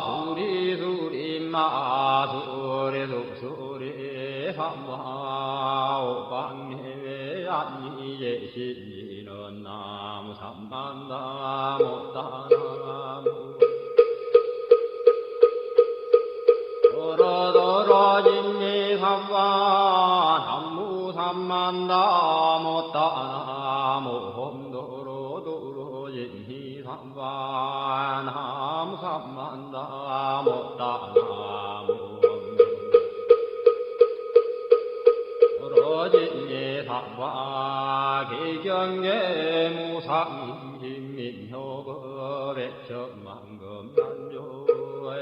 수리 수리 마수리 수수리 삼화 오방해외 안니제시는 나무 삼만나무 따나무 도로도로 진미삼화 남무 삼만나무 따나무 홈도로도로 진미삼화 나무 삼만나무 따나무 도로 진미삼화 기경계 무상임민효법의 천만금 난조의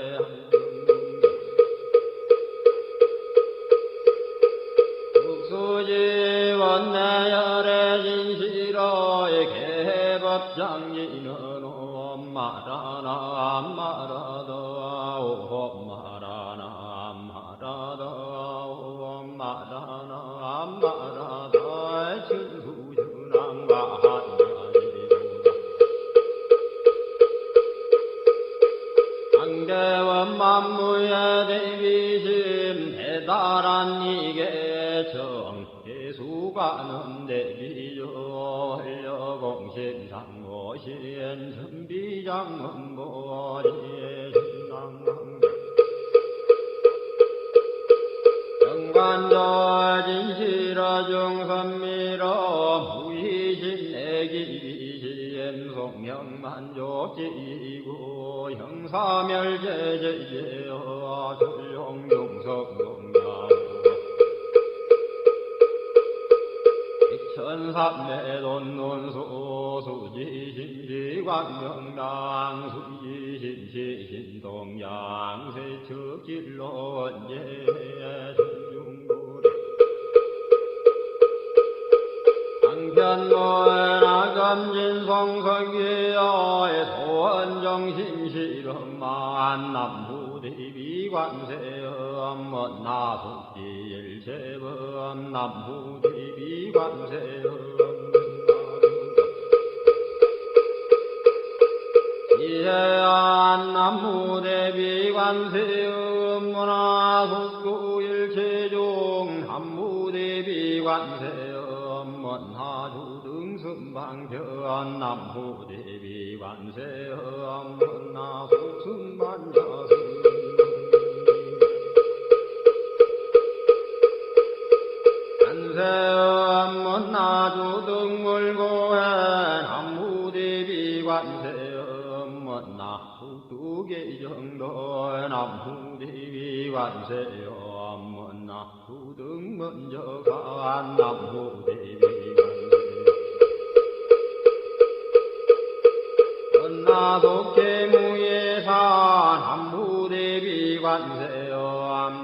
수지원 내열의 진시로의 개법장인은 엄마라나 엄마라다 엄마라나 엄마라다 엄마라나 엄마라다 진수준왕과 한자리도 강대원 만무의 대비심 대단한 이계 정계수관은 대비조 헐려공신상고신 선비장문보리의 신랑왕 정관절 진실어 중선미러 무의신내기비시엠 송명만족지고 형사멸제제제어 출용용석용량 천삼매돈논수 수지심시광명당 수지심시신동양 세측질로원제 중구리 강편노나검진송석위의 소원정신실험만 남부대비관세음 나속지일체범 남부대비관세음 지혜안 남무대비관세음 문화속구일체중 남무대비관세음 문화주등승방편 남무대비관세음 문화속승반야승 관세음 문화주등물고해 남무대비관세음 문화후두계정도 남무대비관세음 문화후등문저간 남무대비관세 문화속계무예산 남무대비관세음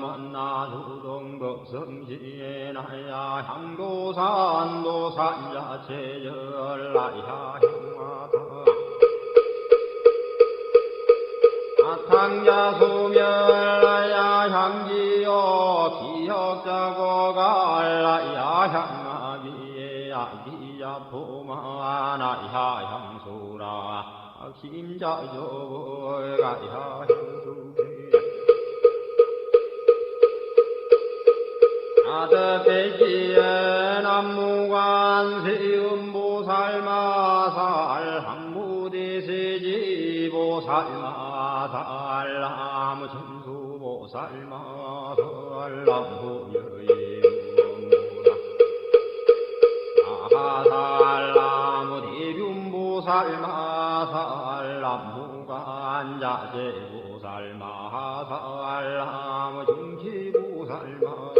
문화주동법성시에나야 향도산도산야체절라야 향화다 아탕야소멸라야 향지요 기역자고갈라야 향아비에 아기야포마나야 향소라 심자조가야 향수비 아드배지에 남무관세음보살마살 항무대세지보살마살 나무천수보살마살 남부여인무라 아살 나무대균보살마살 남무관자재보살마살 나무중지보살마살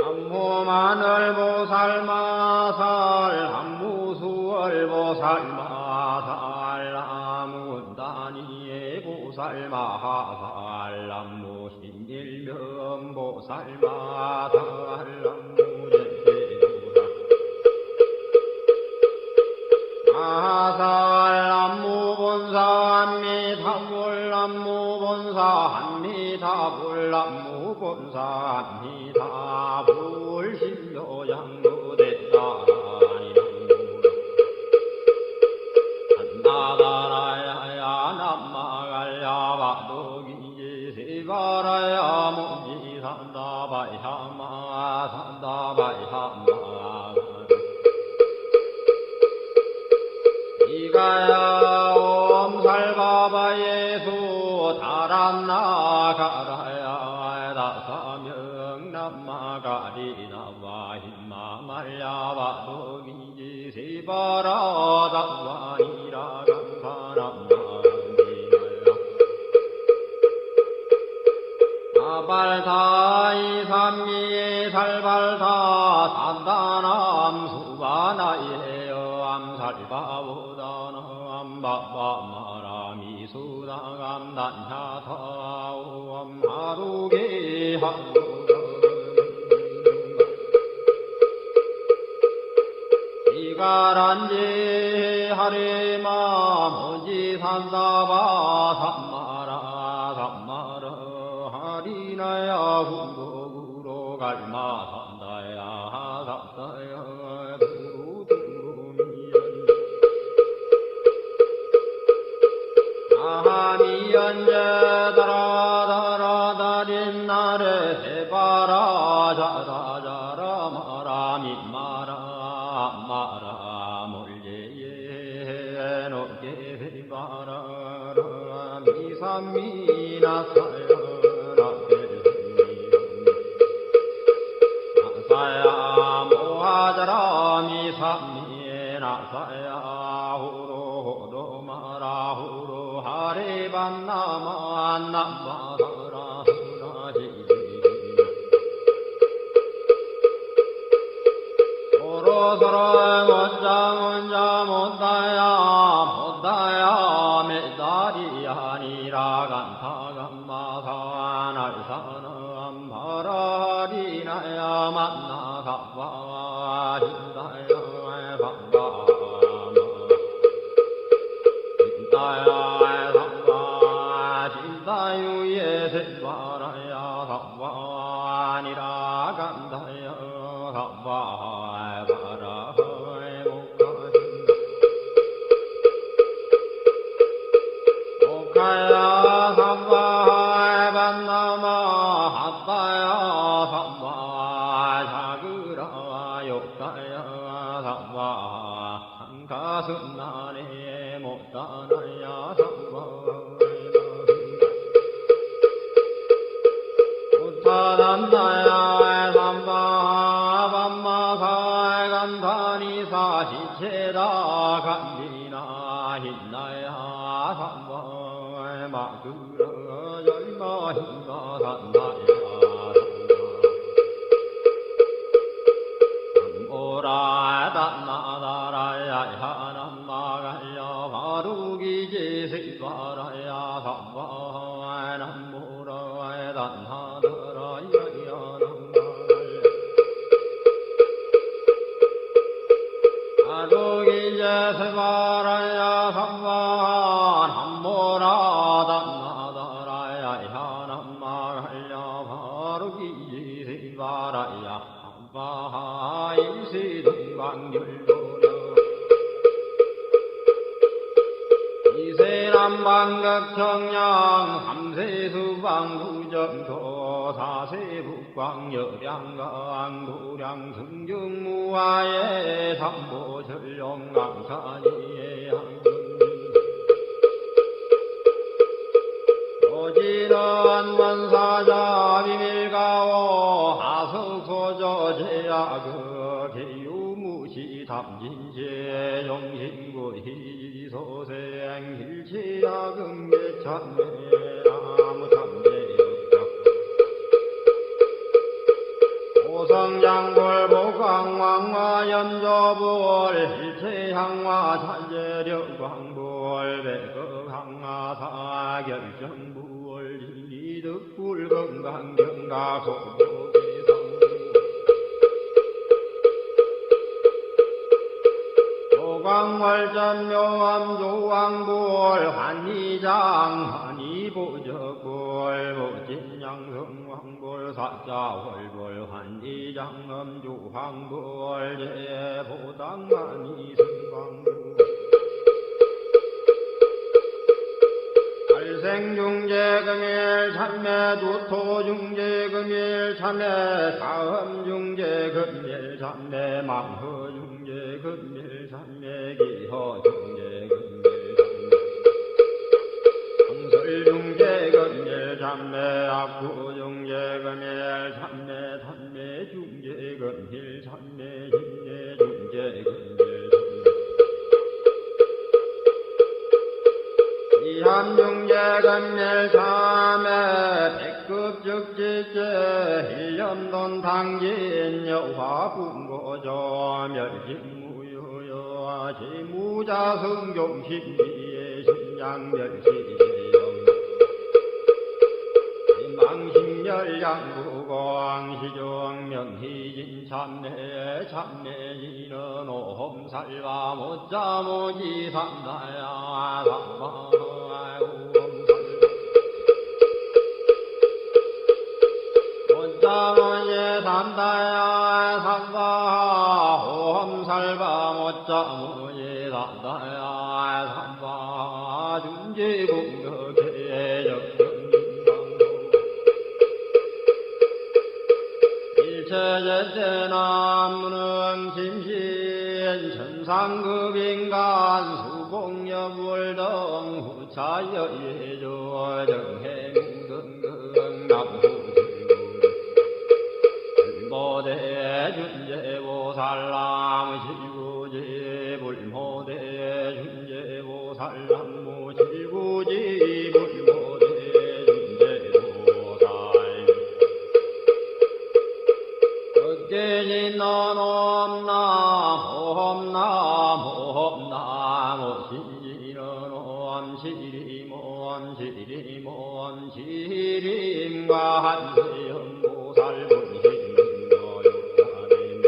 남무마늘보살마살 남무수월보살마살 남무은다니의 보살마살 남무신일명보살마살 남무제대보살 마살 남무본사 한미타불 남무본사 한미타불 남무본사 한미타불 신묘양무대따라니 이가야 옴살바바 예수 달았나 가라야 다사명 남마가리 나와 힘마 말야바 도기지 세바라 다와니라 사발타 이삼미에 살발타 산다남 수바나예 암살바보다나 암바바마라미 수다감단야타오 암하루게 하루 이가란지 하리마 모지 산다바 삼마라 삼마라 하리나야 후로구로 갈마 산다야 산다야 두루두루미연 아하미연제 다라다라다린 나래 해바라 자라자라 마라미 마라 마라 몰제예 높게 해바라 미삼미나사야 나사야 모하자라 미삼미나사야 후로호도 마라 후로 하리반나마 남바다라 후라지 서로서로 원자 못다야 메다리 아니라 간타간마사 날사는 바라리나야 만나가와 힘다야 반가마 힘다야 상가 힘다유예 세바라야 상관이라 간다야 상관 바라의 목가야 상관 반나마 핫다야 상관 자그라 욕가야 상관 한가슴나네 못다나야 상관 우타단다야 상관 반마사 간다니사 시체다 간디나 힘나야 상관 마그라 열마 힘나 산다야 오라 단나다라야 하남마가야 바루기지 세바라야 상관 남무라 단하다라야 아루기지 세바라야 상관 남무라 단나다라야 하남마가야 바루기지 세바라야 바하일시동방률도려 이세남방극청량 삼세수방구정도 사세북광여량강 도량승중무하에 삼보전령강산이에 오지는 원사자 비밀가오 하석소저 제야그 개유무시 담진제 영신구 희소생 hil치야금계참매 아무참제역적 오성장골 복강왕화 연조불 hil체향화 찬제력광불 백극항화 사결정불 진리득불 건강경가 소조계성 조광월전묘암 조왕불 환희장 환희보적불 모진양성왕불 사자월불 환희장 엄주황불 제보당만이승왕불 발생중재금일 참매 두토중재금일 참매 다음중재금일 참매 망허중재금일 참매 기허중재금일 약구중재금일 참매 참매 중재금일 참매 심매 중재금일 이함중재금일 참매 백급적지제 일념돈 당진 여화분고조 멸진무효여 지무자성종신비의 심양멸시영 망심열양구광시종 명희진 참내 참내지는 오험살바 못자모지 삼다야 삼바하고 못자모지 삼다야 삼바하 오험살바 못자모지 삼다야 삼바하 중지공덕해 일체제제나무는 심신 천상급인간 수공여불등 후차여예조 정행등등 남후지불모대 준제보살람 실구지 불모대 준제보살람 무실구지 불모대 깨진넌 옴나무옴나무옴나무 시리는 옴시리몬시리몬시림과 한세연보살분신노욕하리며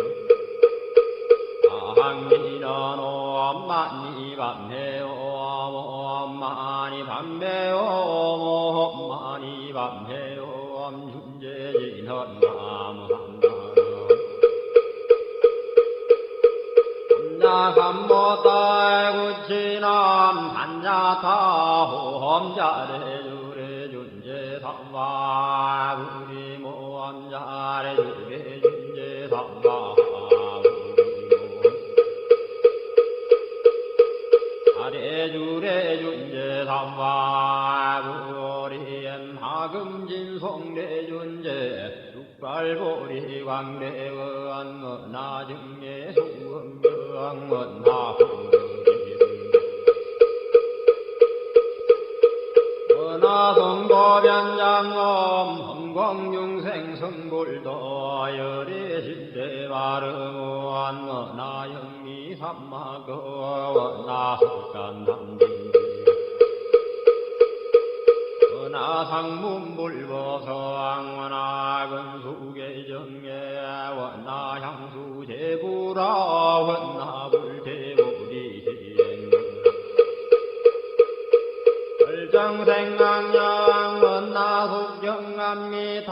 아항리는 옴마니 밤해옴 옴마니 밤해옴 옴마니 밤해옴 준재진헌 나무함나 삼보달구치남 단야타 호험자래주래 준제삼바 우리모험자래주래 준제삼바 아래주래 준제삼바 우리엠 하금진송래 준제 육발보리 광대원 나중에 은하성도변장엄 험광중생 성불도 열애신대바르무한 은하영미 삼마거 은하석간담진 은하상문불보성 은하근수계정예 은하향수제부라 은하불대부리시행 정생강양 원나속경암미타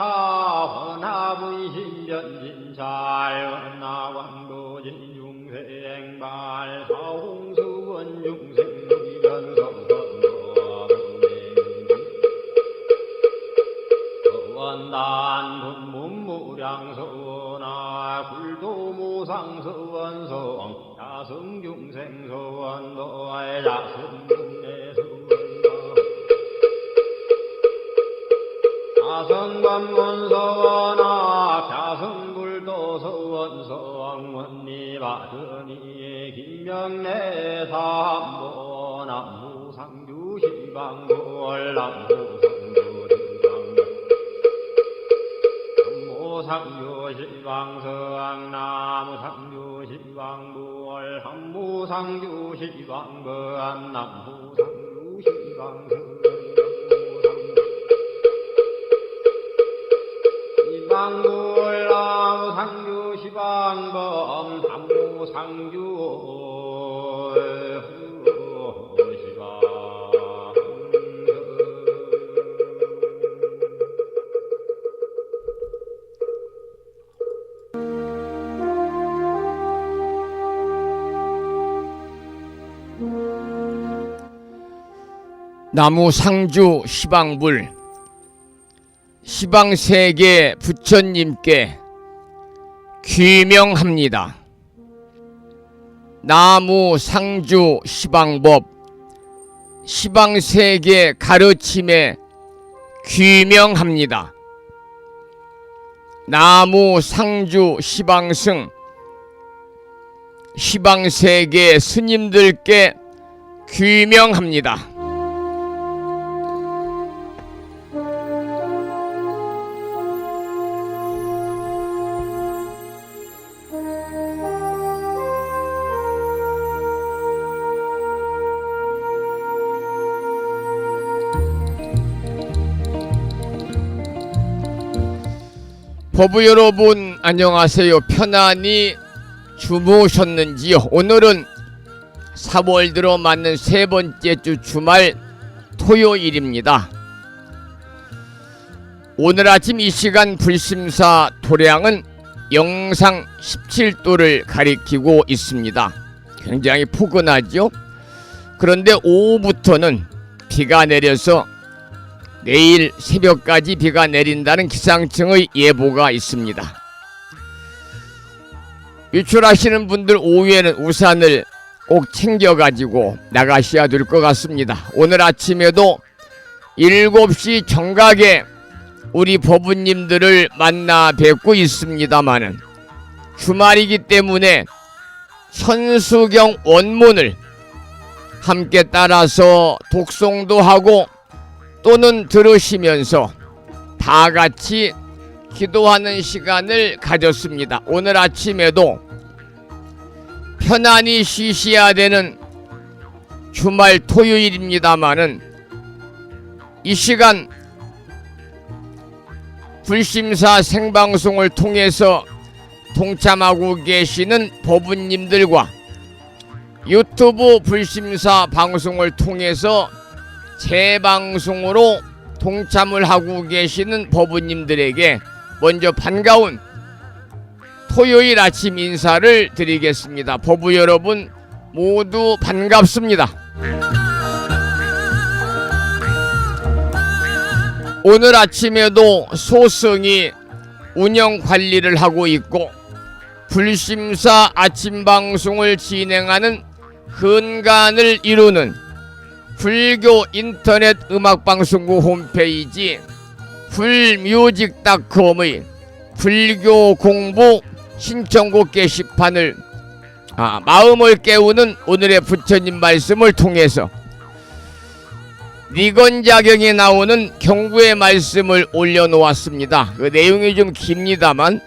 원나부이신변진잘 원나광도진 중생발 사홍수원 중생변성선거분행 원단분문무량서원아 굴도무상서원성 야성중생서원도의 야성문내서원 사성관문서원아 갸성불도서원서왕원리바드니 김명래 삼보 남무상주시방골 남무상주시방서왕 나무상주시방골 한무상주시방건 남무상주시방서 시방불나무 상주 시방범 삼무상주 시방 나무 상주 시방불 시방세계 부처님께 귀명합니다. 나무 상주 시방법 시방세계 가르침에 귀명합니다. 나무 상주 시방승 시방세계 스님들께 귀명합니다. 법부 여러분 안녕하세요. 편안히 주무셨는지요? 오늘은 4월 들어 맞는 세 번째 주 주말 토요일입니다. 오늘 아침 이 시간 불심사 도량은 영상 17도를 가리키고 있습니다. 굉장히 포근하죠? 그런데 오후부터는 비가 내려서 내일 새벽까지 비가 내린다는 기상청의 예보가 있습니다. 외출하시는 분들 오후에는 우산을 꼭 챙겨가지고 나가셔야 될 것 같습니다. 오늘 아침에도 7시 정각에 우리 법부님들을 만나 뵙고 있습니다마는 주말이기 때문에 천수경 원문을 함께 따라서 독송도 하고 또는 들으시면서 다 같이 기도하는 시간을 가졌습니다. 오늘 아침에도 편안히 쉬셔야 되는 주말 토요일입니다마는 이 시간 불심사 생방송을 통해서 동참하고 계시는 법부님들과 유튜브 불심사 방송을 통해서 재방송으로 동참을 하고 계시는 법부님들에게 먼저 반가운 토요일 아침 인사를 드리겠습니다. 법부 여러분 모두 반갑습니다. 오늘 아침에도 소승이 운영 관리를 하고 있고 불심사 아침 방송을 진행하는 근간을 이루는 불교 인터넷 음악방송국 홈페이지 불뮤직닷컴의 불교 공부 신청곡 게시판을 마음을 깨우는 오늘의 부처님 말씀을 통해서 니건자경에 나오는 경구의 말씀을 올려놓았습니다. 그 내용이 좀 깁니다만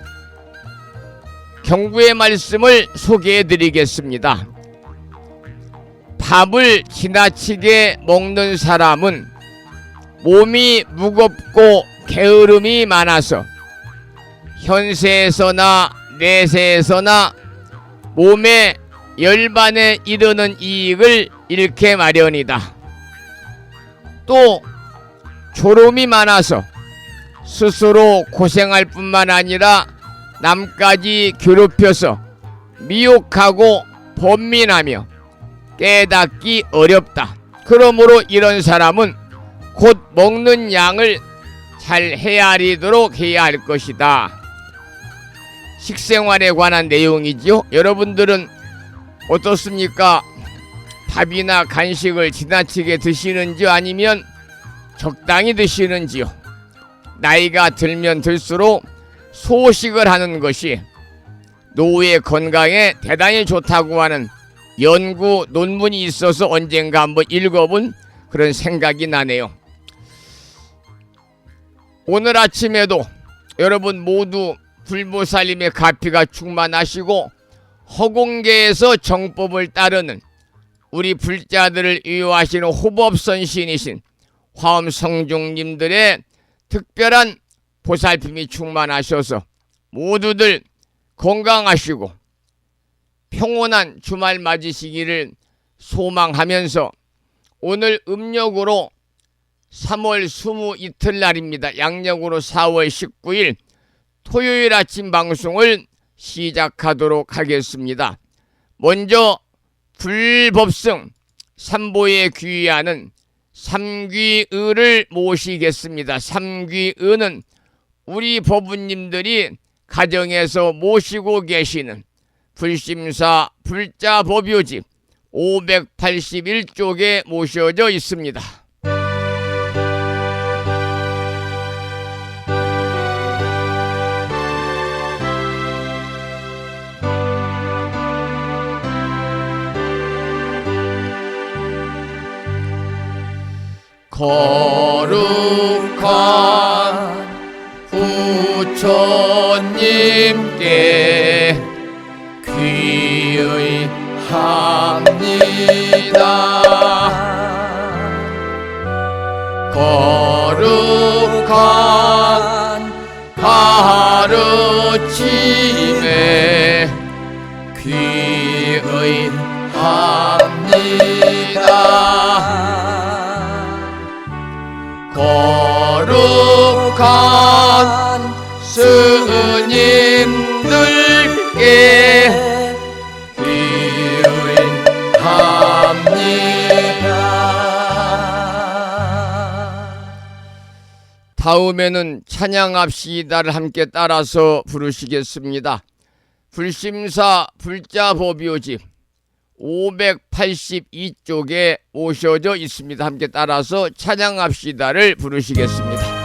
경구의 말씀을 소개해드리겠습니다. 밥을 지나치게 먹는 사람은 몸이 무겁고 게으름이 많아서 현세에서나 내세에서나 몸에 열반에 이르는 이익을 잃게 마련이다. 또 졸음이 많아서 스스로 고생할 뿐만 아니라 남까지 괴롭혀서 미혹하고 번민하며 깨닫기 어렵다. 그러므로 이런 사람은 곧 먹는 양을 잘 헤아리도록 해야 할 것이다. 식생활에 관한 내용이죠. 여러분들은 어떻습니까? 밥이나 간식을 지나치게 드시는지 아니면 적당히 드시는지요? 나이가 들면 들수록 소식을 하는 것이 노후의 건강에 대단히 좋다고 하는 연구 논문이 있어서 언젠가 한번 읽어본 그런 생각이 나네요. 오늘 아침에도 여러분 모두 불보살님의 가피가 충만하시고 허공계에서 정법을 따르는 우리 불자들을 위로하시는 호법선신이신 화엄성중님들의 특별한 보살핌이 충만하셔서 모두들 건강하시고 평온한 주말 맞으시기를 소망하면서 오늘 음력으로 3월 22일날입니다. 양력으로 4월 19일 토요일 아침 방송을 시작하도록 하겠습니다. 먼저 불법승 삼보에 귀의하는 삼귀의를 모시겠습니다. 삼귀의는 우리 법부님들이 가정에서 모시고 계시는 불심사 불자법요집 581쪽에 모셔져 있습니다. 거룩한 부처님께 귀의합니다. 거룩한 가르침에 귀의합니다. 거룩한 스님들께 다음에는 찬양합시다를 함께 따라서 부르시겠습니다. 불심사 불자법요집 582쪽에 오셔져 있습니다. 함께 따라서 찬양합시다를 부르시겠습니다.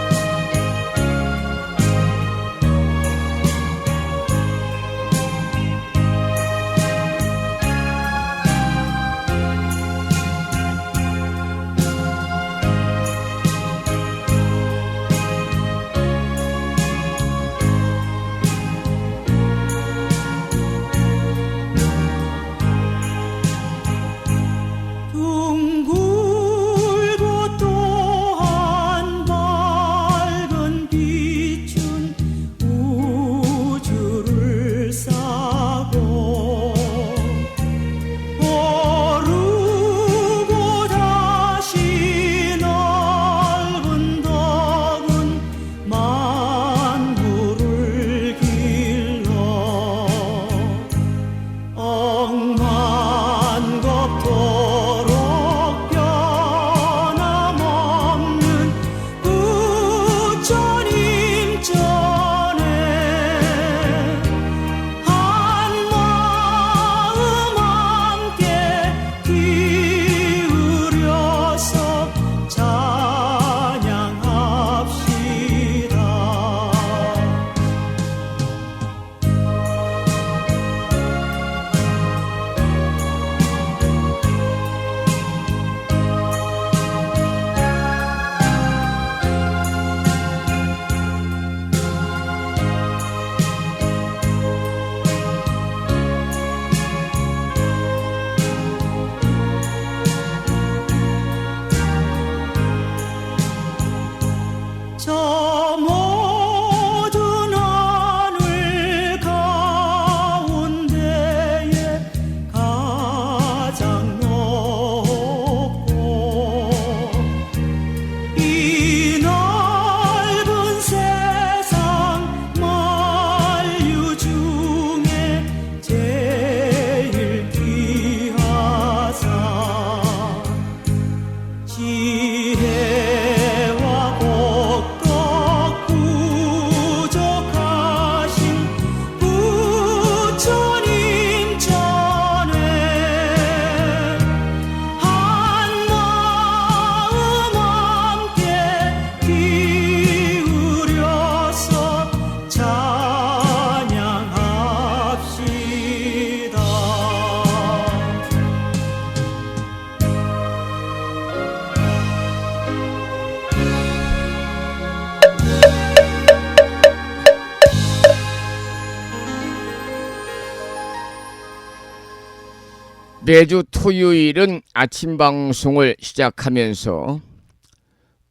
매주 토요일은 아침 방송을 시작하면서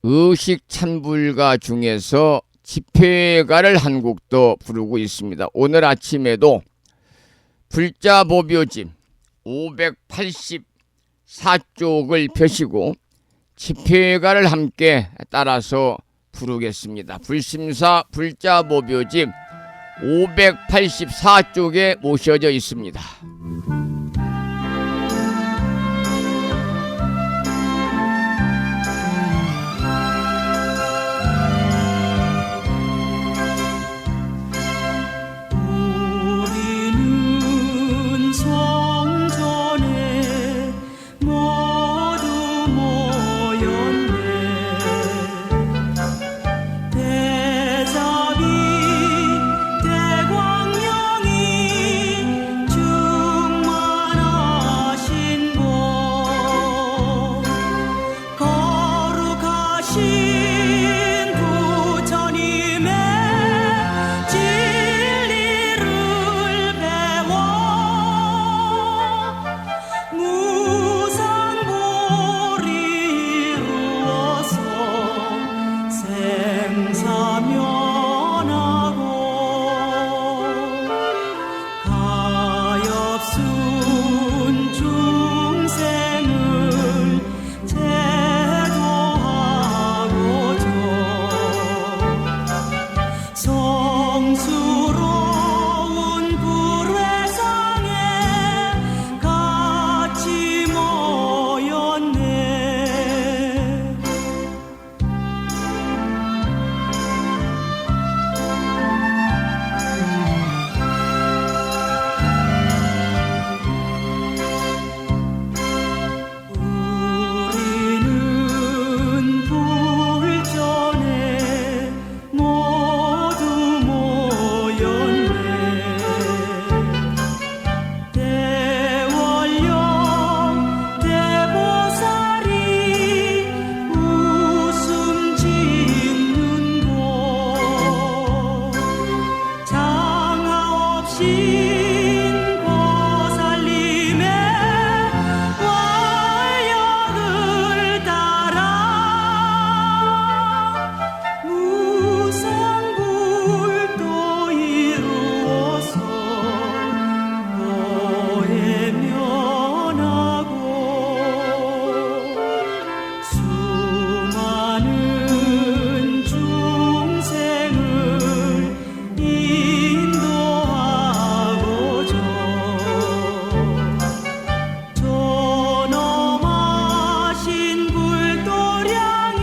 의식 찬불가 중에서 집회가를 한 곡도 부르고 있습니다. 오늘 아침에도 불자법요집 584쪽을 펴시고 집회가를 함께 따라서 부르겠습니다. 불심사 불자법요집 584쪽에 모셔져 있습니다. 대광령이 주 하신 부처님의 진리를 배워 무상불이 이루어서 생사면하고 가엾은 중생을 제도하고자 성스러운 불회상에 같이 모였네. 우리는 불전에 모두 모였네. 대원령 대보살이 웃음 짓는 곳 장하 없인 보살님의 활력을 따라 무상불도 이루어서 보혜면하고 수많은 중생을 인도하고자 존엄하신 불도량에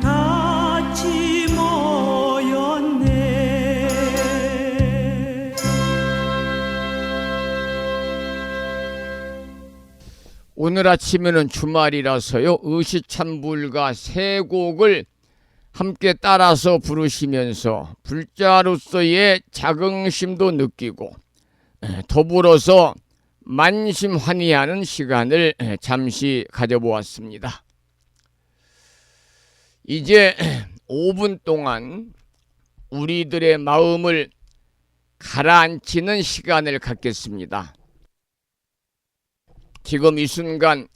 같이 모였네. 오늘 아침에는 주말이라서요, 의시찬불가 세 곡을 함께 따라서 부르시면서 불자로서의 자긍심도 느끼고 더불어서 만심환의하는 시간을 잠시 가져보았습니다. 이제 5분 동안 우리들의 마음을 가라앉히는 시간을 갖겠습니다. 지금 이 순간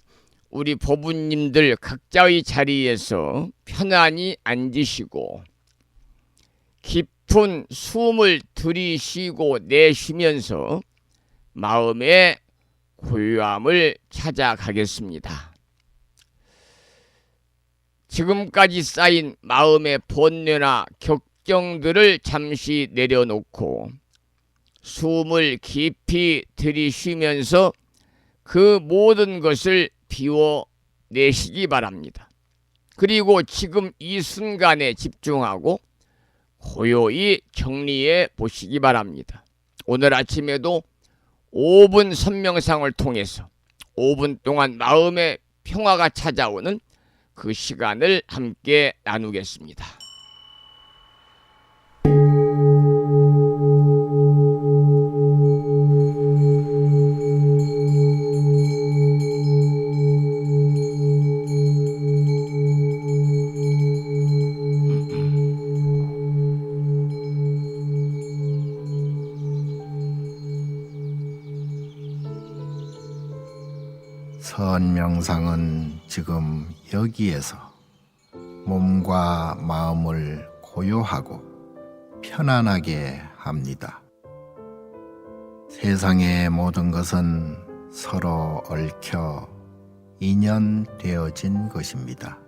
우리 법우님들 각자의 자리에서 편안히 앉으시고 깊은 숨을 들이쉬고 내쉬면서 마음의 고요함을 찾아가겠습니다. 지금까지 쌓인 마음의 번뇌나 격정들을 잠시 내려놓고 숨을 깊이 들이쉬면서 그 모든 것을 비워내시기 바랍니다. 그리고 지금 이 순간에 집중하고 고요히 정리해 보시기 바랍니다. 오늘 아침에도 5분 선명상을 통해서 5분 동안 마음의 평화가 찾아오는 그 시간을 함께 나누겠습니다. 선명상은 지금 여기에서 몸과 마음을 고요하고 편안하게 합니다. 세상의 모든 것은 서로 얽혀 인연되어진 것입니다.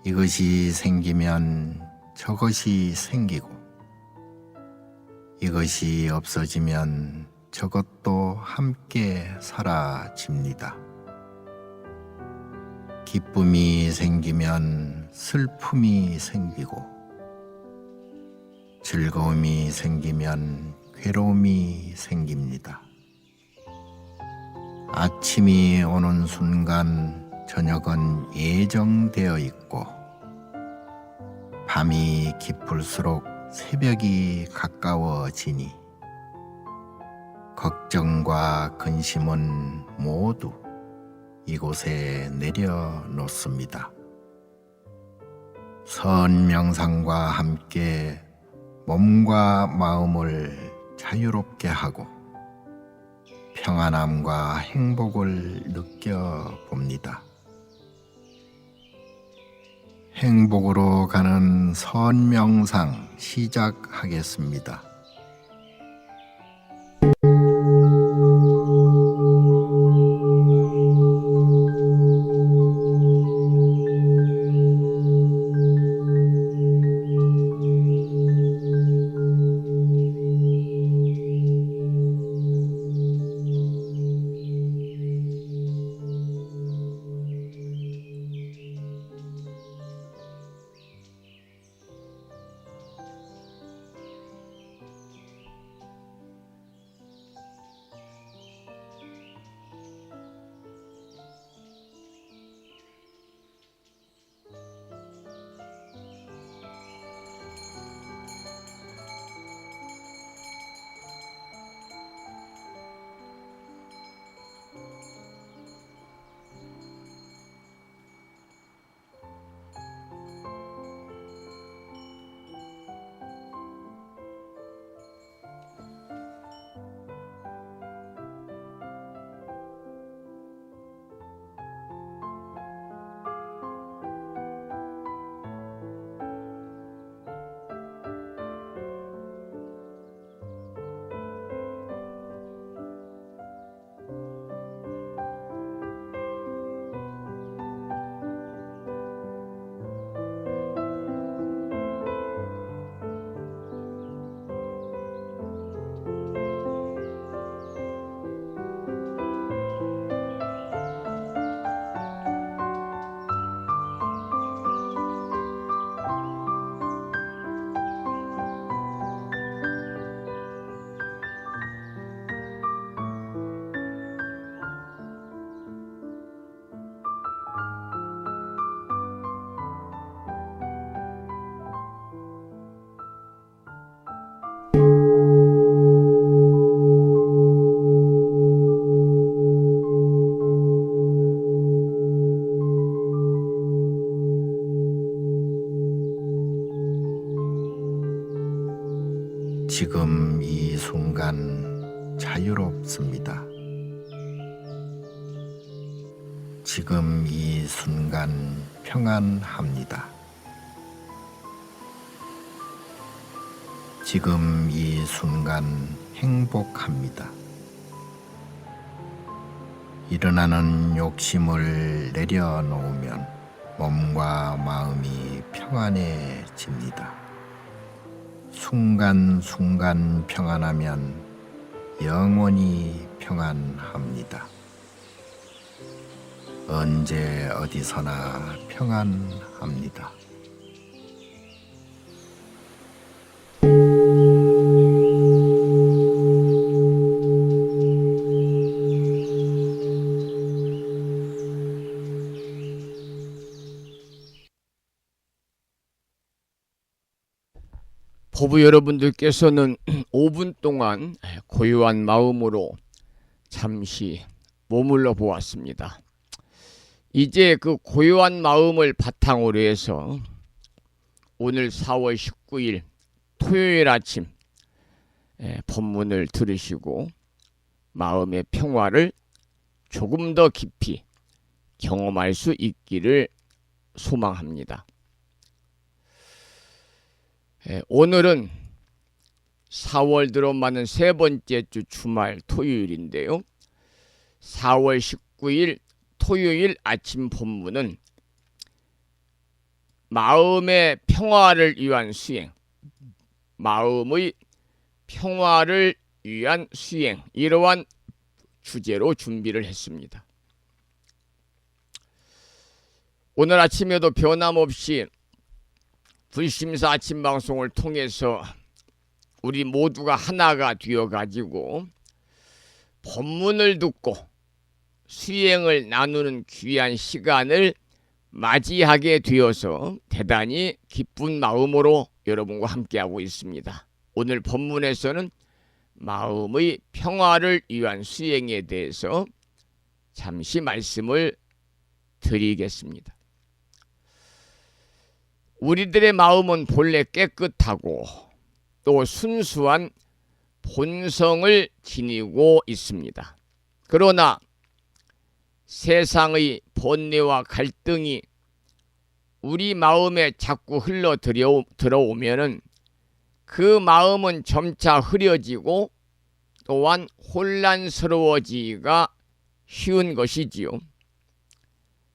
이것이 생기면 저것이 생기고, 이것이 없어지면 저것도 함께 사라집니다. 기쁨이 생기면 슬픔이 생기고, 즐거움이 생기면 괴로움이 생깁니다. 아침이 오는 순간 저녁은 예정되어 있고, 밤이 깊을수록 새벽이 가까워지니 걱정과 근심은 모두 이곳에 내려놓습니다. 선명상과 함께 몸과 마음을 자유롭게 하고 평안함과 행복을 느껴봅니다. 행복으로 가는 선명상 시작하겠습니다. 지금 이 순간 자유롭습니다. 지금 이 순간 평안합니다. 지금 이 순간 행복합니다. 일어나는 욕심을 내려놓으면 몸과 마음이 평안해집니다. 순간순간 평안하면 영원히 평안합니다. 언제 어디서나 평안합니다. 부부 여러분들께서는 5분 동안 고요한 마음으로 잠시 머물러 보았습니다. 이제 그 고요한 마음을 바탕으로 해서 오늘 4월 19일 토요일 아침 법문을 들으시고 마음의 평화를 조금 더 깊이 경험할 수 있기를 소망합니다. 오늘은 4월 들어맞는 세 번째 주 주말 토요일인데요. 4월 19일 토요일 아침 본문은 마음의 평화를 위한 수행, 마음의 평화를 위한 수행, 이러한 주제로 준비를 했습니다. 오늘 아침에도 변함없이 불심사 아침 방송을 통해서 우리 모두가 하나가 되어가지고 법문을 듣고 수행을 나누는 귀한 시간을 맞이하게 되어서 대단히 기쁜 마음으로 여러분과 함께하고 있습니다. 오늘 법문에서는 마음의 평화를 위한 수행에 대해서 잠시 말씀을 드리겠습니다. 우리들의 마음은 본래 깨끗하고 또 순수한 본성을 지니고 있습니다. 그러나 세상의 번뇌와 갈등이 우리 마음에 자꾸 흘러 들어오면은 그 마음은 점차 흐려지고 또한 혼란스러워지기가 쉬운 것이지요.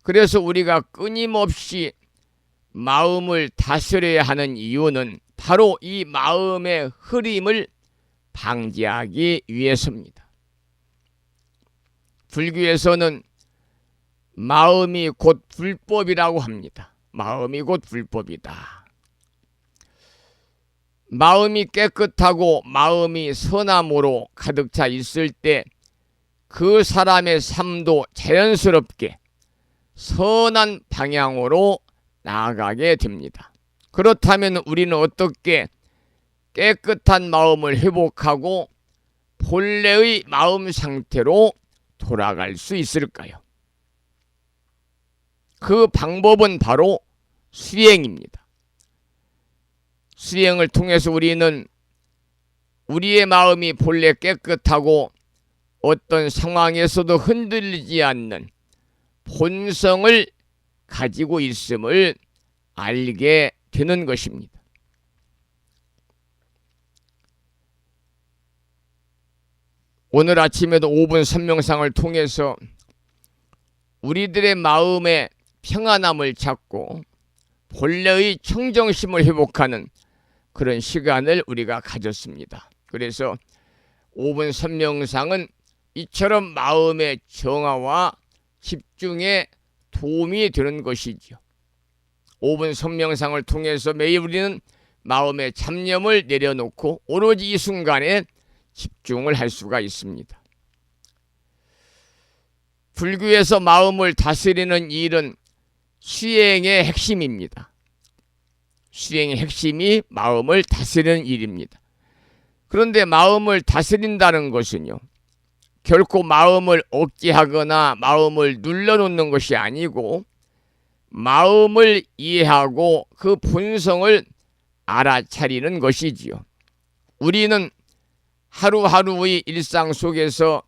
그래서 우리가 끊임없이 마음을 다스려야 하는 이유는 바로 이 마음의 흐림을 방지하기 위해서입니다. 불교에서는 마음이 곧 불법이라고 합니다. 마음이 곧 불법이다. 마음이 깨끗하고 마음이 선함으로 가득 차 있을 때 그 사람의 삶도 자연스럽게 선한 방향으로 나아가게 됩니다. 그렇다면 우리는 어떻게 깨끗한 마음을 회복하고 본래의 마음 상태로 돌아갈 수 있을까요? 그 방법은 바로 수행입니다. 수행을 통해서 우리는 우리의 마음이 본래 깨끗하고 어떤 상황에서도 흔들리지 않는 본성을 가지고 있음을 알게 되는 것입니다. 오늘 아침에도 5분 선명상을 통해서 우리들의 마음의 평안함을 찾고 본래의 청정심을 회복하는 그런 시간을 우리가 가졌습니다. 그래서 5분 선명상은 이처럼 마음의 정화와 집중에 도움이 되는 것이지요. 5분 선명상을 통해서 매일 우리는 마음의 잡념을 내려놓고 오로지 이 순간에 집중을 할 수가 있습니다. 불교에서 마음을 다스리는 일은 수행의 핵심입니다. 수행의 핵심이 마음을 다스리는 일입니다. 그런데 마음을 다스린다는 것은요, 결코 마음을 억제하거나 마음을 눌러놓는 것이 아니고 마음을 이해하고 그 본성을 알아차리는 것이지요. 우리는 하루하루의 일상 속에서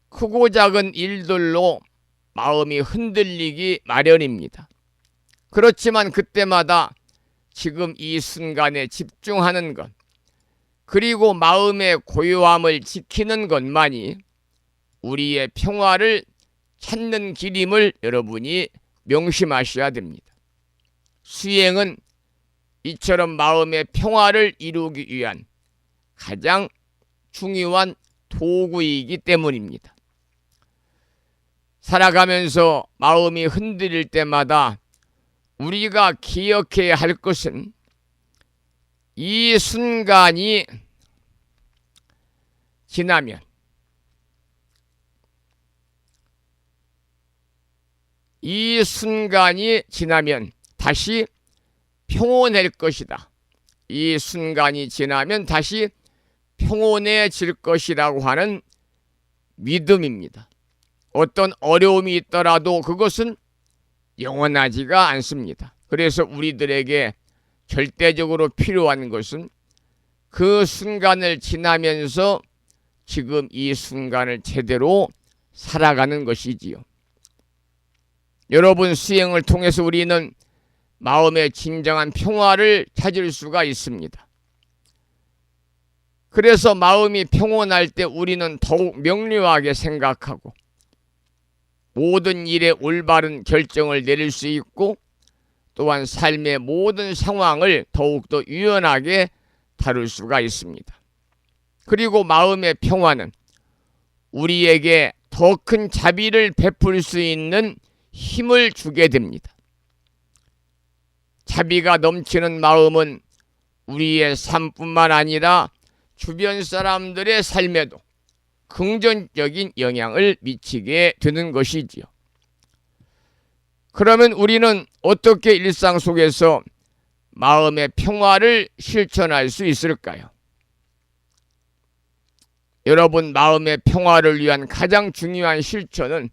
크고 작은 일들로 마음이 흔들리기 마련입니다. 그렇지만 그때마다 지금 이 순간에 집중하는 것, 그리고 마음의 고요함을 지키는 것만이 우리의 평화를 찾는 길임을 여러분이 명심하셔야 됩니다. 수행은 이처럼 마음의 평화를 이루기 위한 가장 중요한 도구이기 때문입니다. 살아가면서 마음이 흔들릴 때마다 우리가 기억해야 할 것은 이 순간이 지나면 다시 평온할 것이다. 이 순간이 지나면 다시 평온해질 것이라고 하는 믿음입니다. 어떤 어려움이 있더라도 그것은 영원하지가 않습니다. 그래서 우리들에게 절대적으로 필요한 것은 그 순간을 지나면서 지금 이 순간을 제대로 살아가는 것이지요. 여러분, 수행을 통해서 우리는 마음의 진정한 평화를 찾을 수가 있습니다. 그래서 마음이 평온할 때 우리는 더욱 명료하게 생각하고 모든 일에 올바른 결정을 내릴 수 있고 또한 삶의 모든 상황을 더욱더 유연하게 다룰 수가 있습니다. 그리고 마음의 평화는 우리에게 더 큰 자비를 베풀 수 있는 힘을 주게 됩니다. 자비가 넘치는 마음은 우리의 삶뿐만 아니라 주변 사람들의 삶에도 긍정적인 영향을 미치게 되는 것이지요. 그러면 우리는 어떻게 일상 속에서 마음의 평화를 실천할 수 있을까요? 여러분, 마음의 평화를 위한 가장 중요한 실천은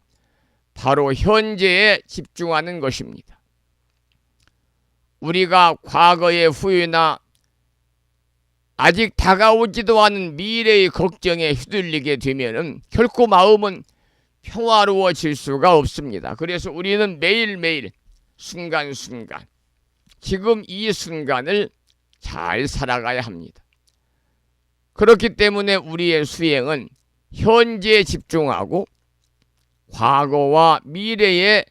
바로 현재에 집중하는 것입니다. 우리가 과거의 후회나 아직 다가오지도 않은 미래의 걱정에 휘둘리게 되면 결코 마음은 평화로워질 수가 없습니다. 그래서 우리는 매일매일 순간순간 지금 이 순간을 잘 살아가야 합니다. 그렇기 때문에 우리의 수행은 현재에 집중하고 과거와 미래에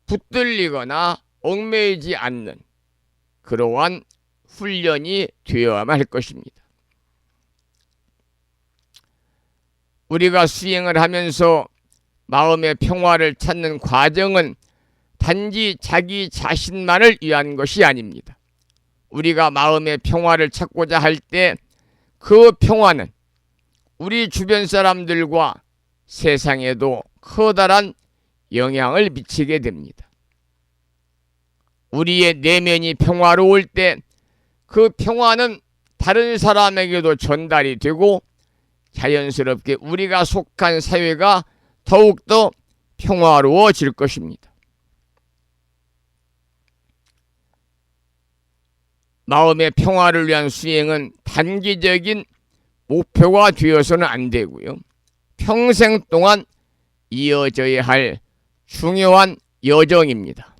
붙들리거나 얽매이지 않는 그러한 훈련이 되어야만 할 것입니다. 우리가 수행을 하면서 마음의 평화를 찾는 과정은 단지 자기 자신만을 위한 것이 아닙니다. 우리가 마음의 평화를 찾고자 할 때 그 평화는 우리 주변 사람들과 세상에도 커다란 영향을 미치게 됩니다. 우리의 내면이 평화로울 때 그 평화는 다른 사람에게도 전달이 되고 자연스럽게 우리가 속한 사회가 더욱더 평화로워질 것입니다. 마음의 평화를 위한 수행은 단기적인 목표가 되어서는 안 되고요. 평생 동안 이어져야 할 중요한 여정입니다.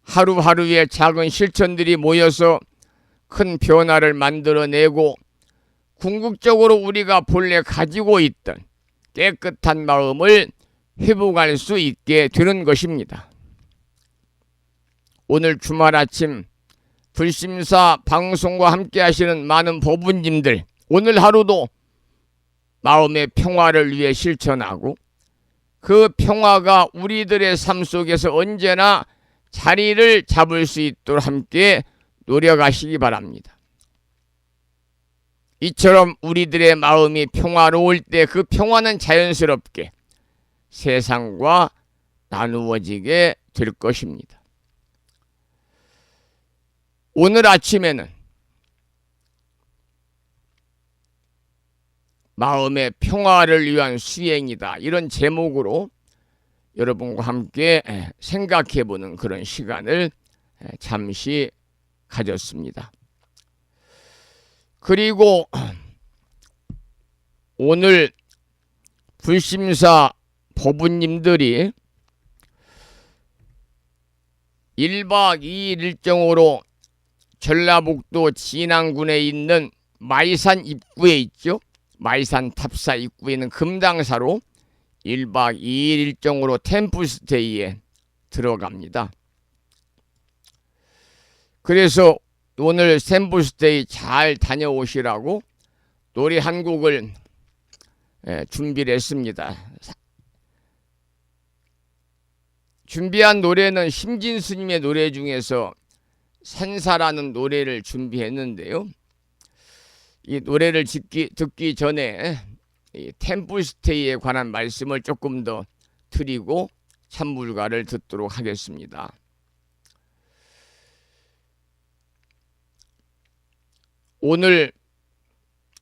하루하루의 작은 실천들이 모여서 큰 변화를 만들어내고 궁극적으로 우리가 본래 가지고 있던 깨끗한 마음을 회복할 수 있게 되는 것입니다. 오늘 주말 아침 불심사 방송과 함께 하시는 많은 법운님들, 오늘 하루도 마음의 평화를 위해 실천하고 그 평화가 우리들의 삶 속에서 언제나 자리를 잡을 수 있도록 함께 노력하시기 바랍니다. 이처럼 우리들의 마음이 평화로울 때 그 평화는 자연스럽게 세상과 나누어지게 될 것입니다. 오늘 아침에는 마음의 평화를 위한 수행이다, 이런 제목으로 여러분과 함께 생각해보는 그런 시간을 잠시 가졌습니다. 그리고 오늘 불심사 법운님들이 1박 2일 일정으로 전라북도 진안군에 있는 마이산 입구에 있죠. 마이산 탑사 입구에 있는 금당사로 1박 2일 일정으로 템플스테이에 들어갑니다. 그래서 오늘 템플스테이 잘 다녀오시라고 노래 한 곡을 준비를 했습니다. 준비한 노래는 심진 스님의 노래 중에서 산사라는 노래를 준비했는데요. 이 노래를 듣기 전에 이 템플스테이에 관한 말씀을 조금 더 드리고 찬물가를 듣도록 하겠습니다. 오늘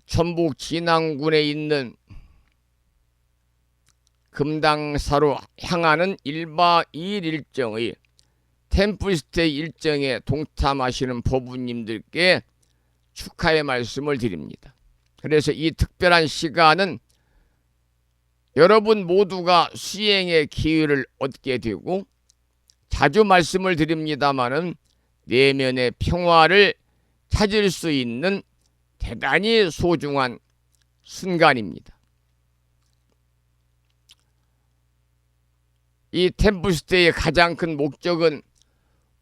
전북 진안군에 있는 금당사로 향하는 1박 2일 일정의 템플스테이 일정에 동참하시는 법우님들께 축하의 말씀을 드립니다. 그래서 이 특별한 시간은 여러분 모두가 수행의 기회를 얻게 되고, 자주 말씀을 드립니다마는 내면의 평화를 찾을 수 있는 대단히 소중한 순간입니다. 이 템플스테이의 가장 큰 목적은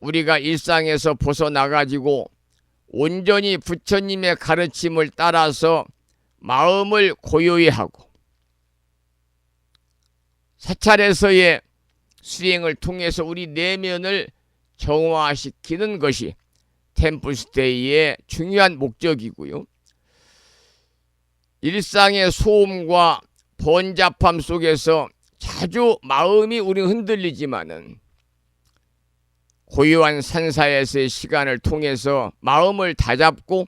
우리가 일상에서 벗어나가지고 온전히 부처님의 가르침을 따라서 마음을 고요히 하고 사찰에서의 수행을 통해서 우리 내면을 정화시키는 것이 템플스테이의 중요한 목적이고요. 일상의 소음과 번잡함 속에서 자주 마음이 우리 흔들리지만은 고요한 산사에서의 시간을 통해서 마음을 다잡고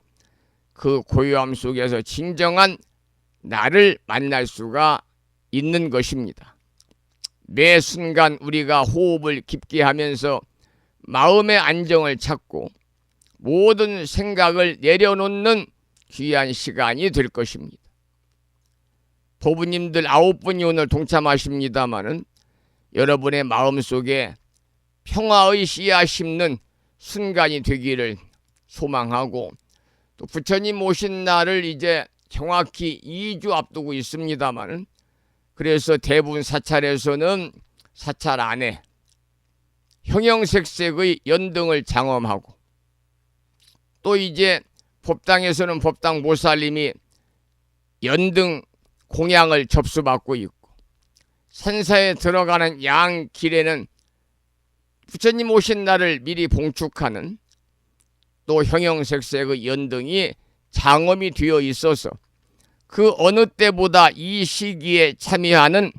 그 고요함 속에서 진정한 나를 만날 수가 있는 것입니다. 매 순간 우리가 호흡을 깊게 하면서 마음의 안정을 찾고 모든 생각을 내려놓는 귀한 시간이 될 것입니다. 보부님들 9분이 오늘 동참하십니다마는 여러분의 마음속에 평화의 씨앗 심는 순간이 되기를 소망하고, 또 부처님 오신 날을 이제 정확히 2주 앞두고 있습니다마는, 그래서 대부분 사찰에서는 사찰 안에 형형색색의 연등을 장엄하고, 또 이제 법당에서는 법당 모살님이 연등 공양을 접수받고 있고, 산사에 들어가는 양 길에는 부처님 오신 날을 미리 봉축하는 또 형형색색의 연등이 장엄이 되어 있어서 그 어느 때보다 이 시기에 참여하는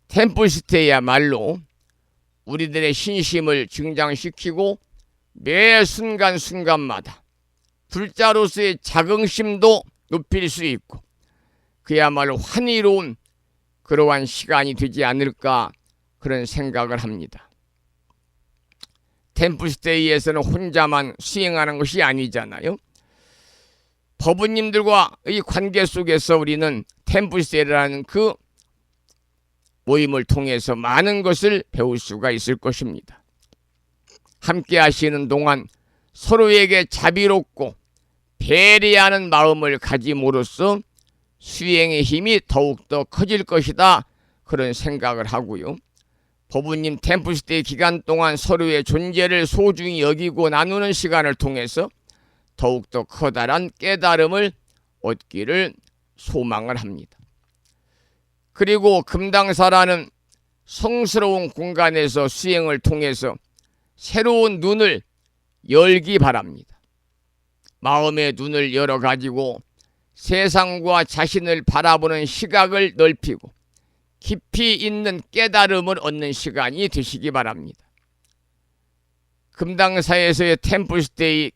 템플스테이야말로 우리들의 신심을 증장시키고 매 순간순간마다 불자로서의 자긍심도 높일 수 있고 그야말로 환희로운 그러한 시간이 되지 않을까, 그런 생각을 합니다. 템플스테이에서는 혼자만 수행하는 것이 아니잖아요. 법부님들과의 관계 속에서 우리는 템플스테이라는 그 모임을 통해서 많은 것을 배울 수가 있을 것입니다. 함께 하시는 동안 서로에게 자비롭고 배려하는 마음을 가짐으로써 수행의 힘이 더욱더 커질 것이다, 그런 생각을 하고요. 법부님 템플스테이 기간 동안 서로의 존재를 소중히 여기고 나누는 시간을 통해서 더욱더 커다란 깨달음을 얻기를 소망을 합니다. 그리고 금당사라는 성스러운 공간에서 수행을 통해서 새로운 눈을 열기 바랍니다. 마음의 눈을 열어가지고 세상과 자신을 바라보는 시각을 넓히고 깊이 있는 깨달음을 얻는 시간이 되시기 바랍니다. 금당사에서의 템플스테이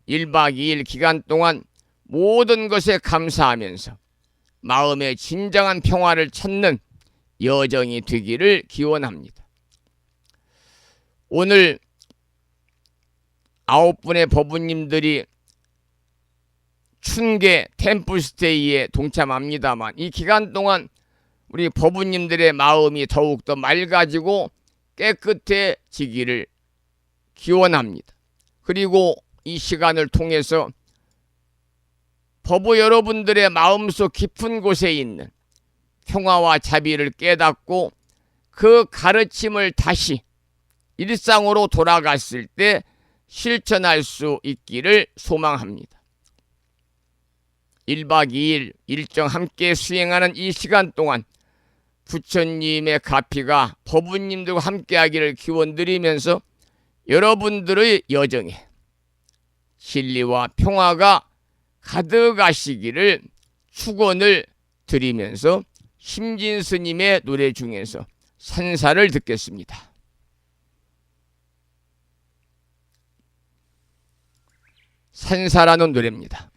1박 2일 기간 동안 모든 것에 감사하면서 마음의 진정한 평화를 찾는 여정이 되기를 기원합니다. 오늘 9분의 법부님들이 춘계 템플스테이에 동참합니다만, 이 기간 동안 우리 법부님들의 마음이 더욱더 맑아지고 깨끗해지기를 기원합니다. 그리고 이 시간을 통해서 법부 여러분들의 마음속 깊은 곳에 있는 평화와 자비를 깨닫고 그 가르침을 다시 일상으로 돌아갔을 때 실천할 수 있기를 소망합니다. 1박 2일 일정 함께 수행하는 이 시간 동안 부처님의 가피가 법부님들과 함께하기를 기원드리면서 여러분들의 여정에 진리와 평화가 가득하시기를 축원을 드리면서 심진스님의 노래 중에서 산사를 듣겠습니다. 산사라는 노래입니다.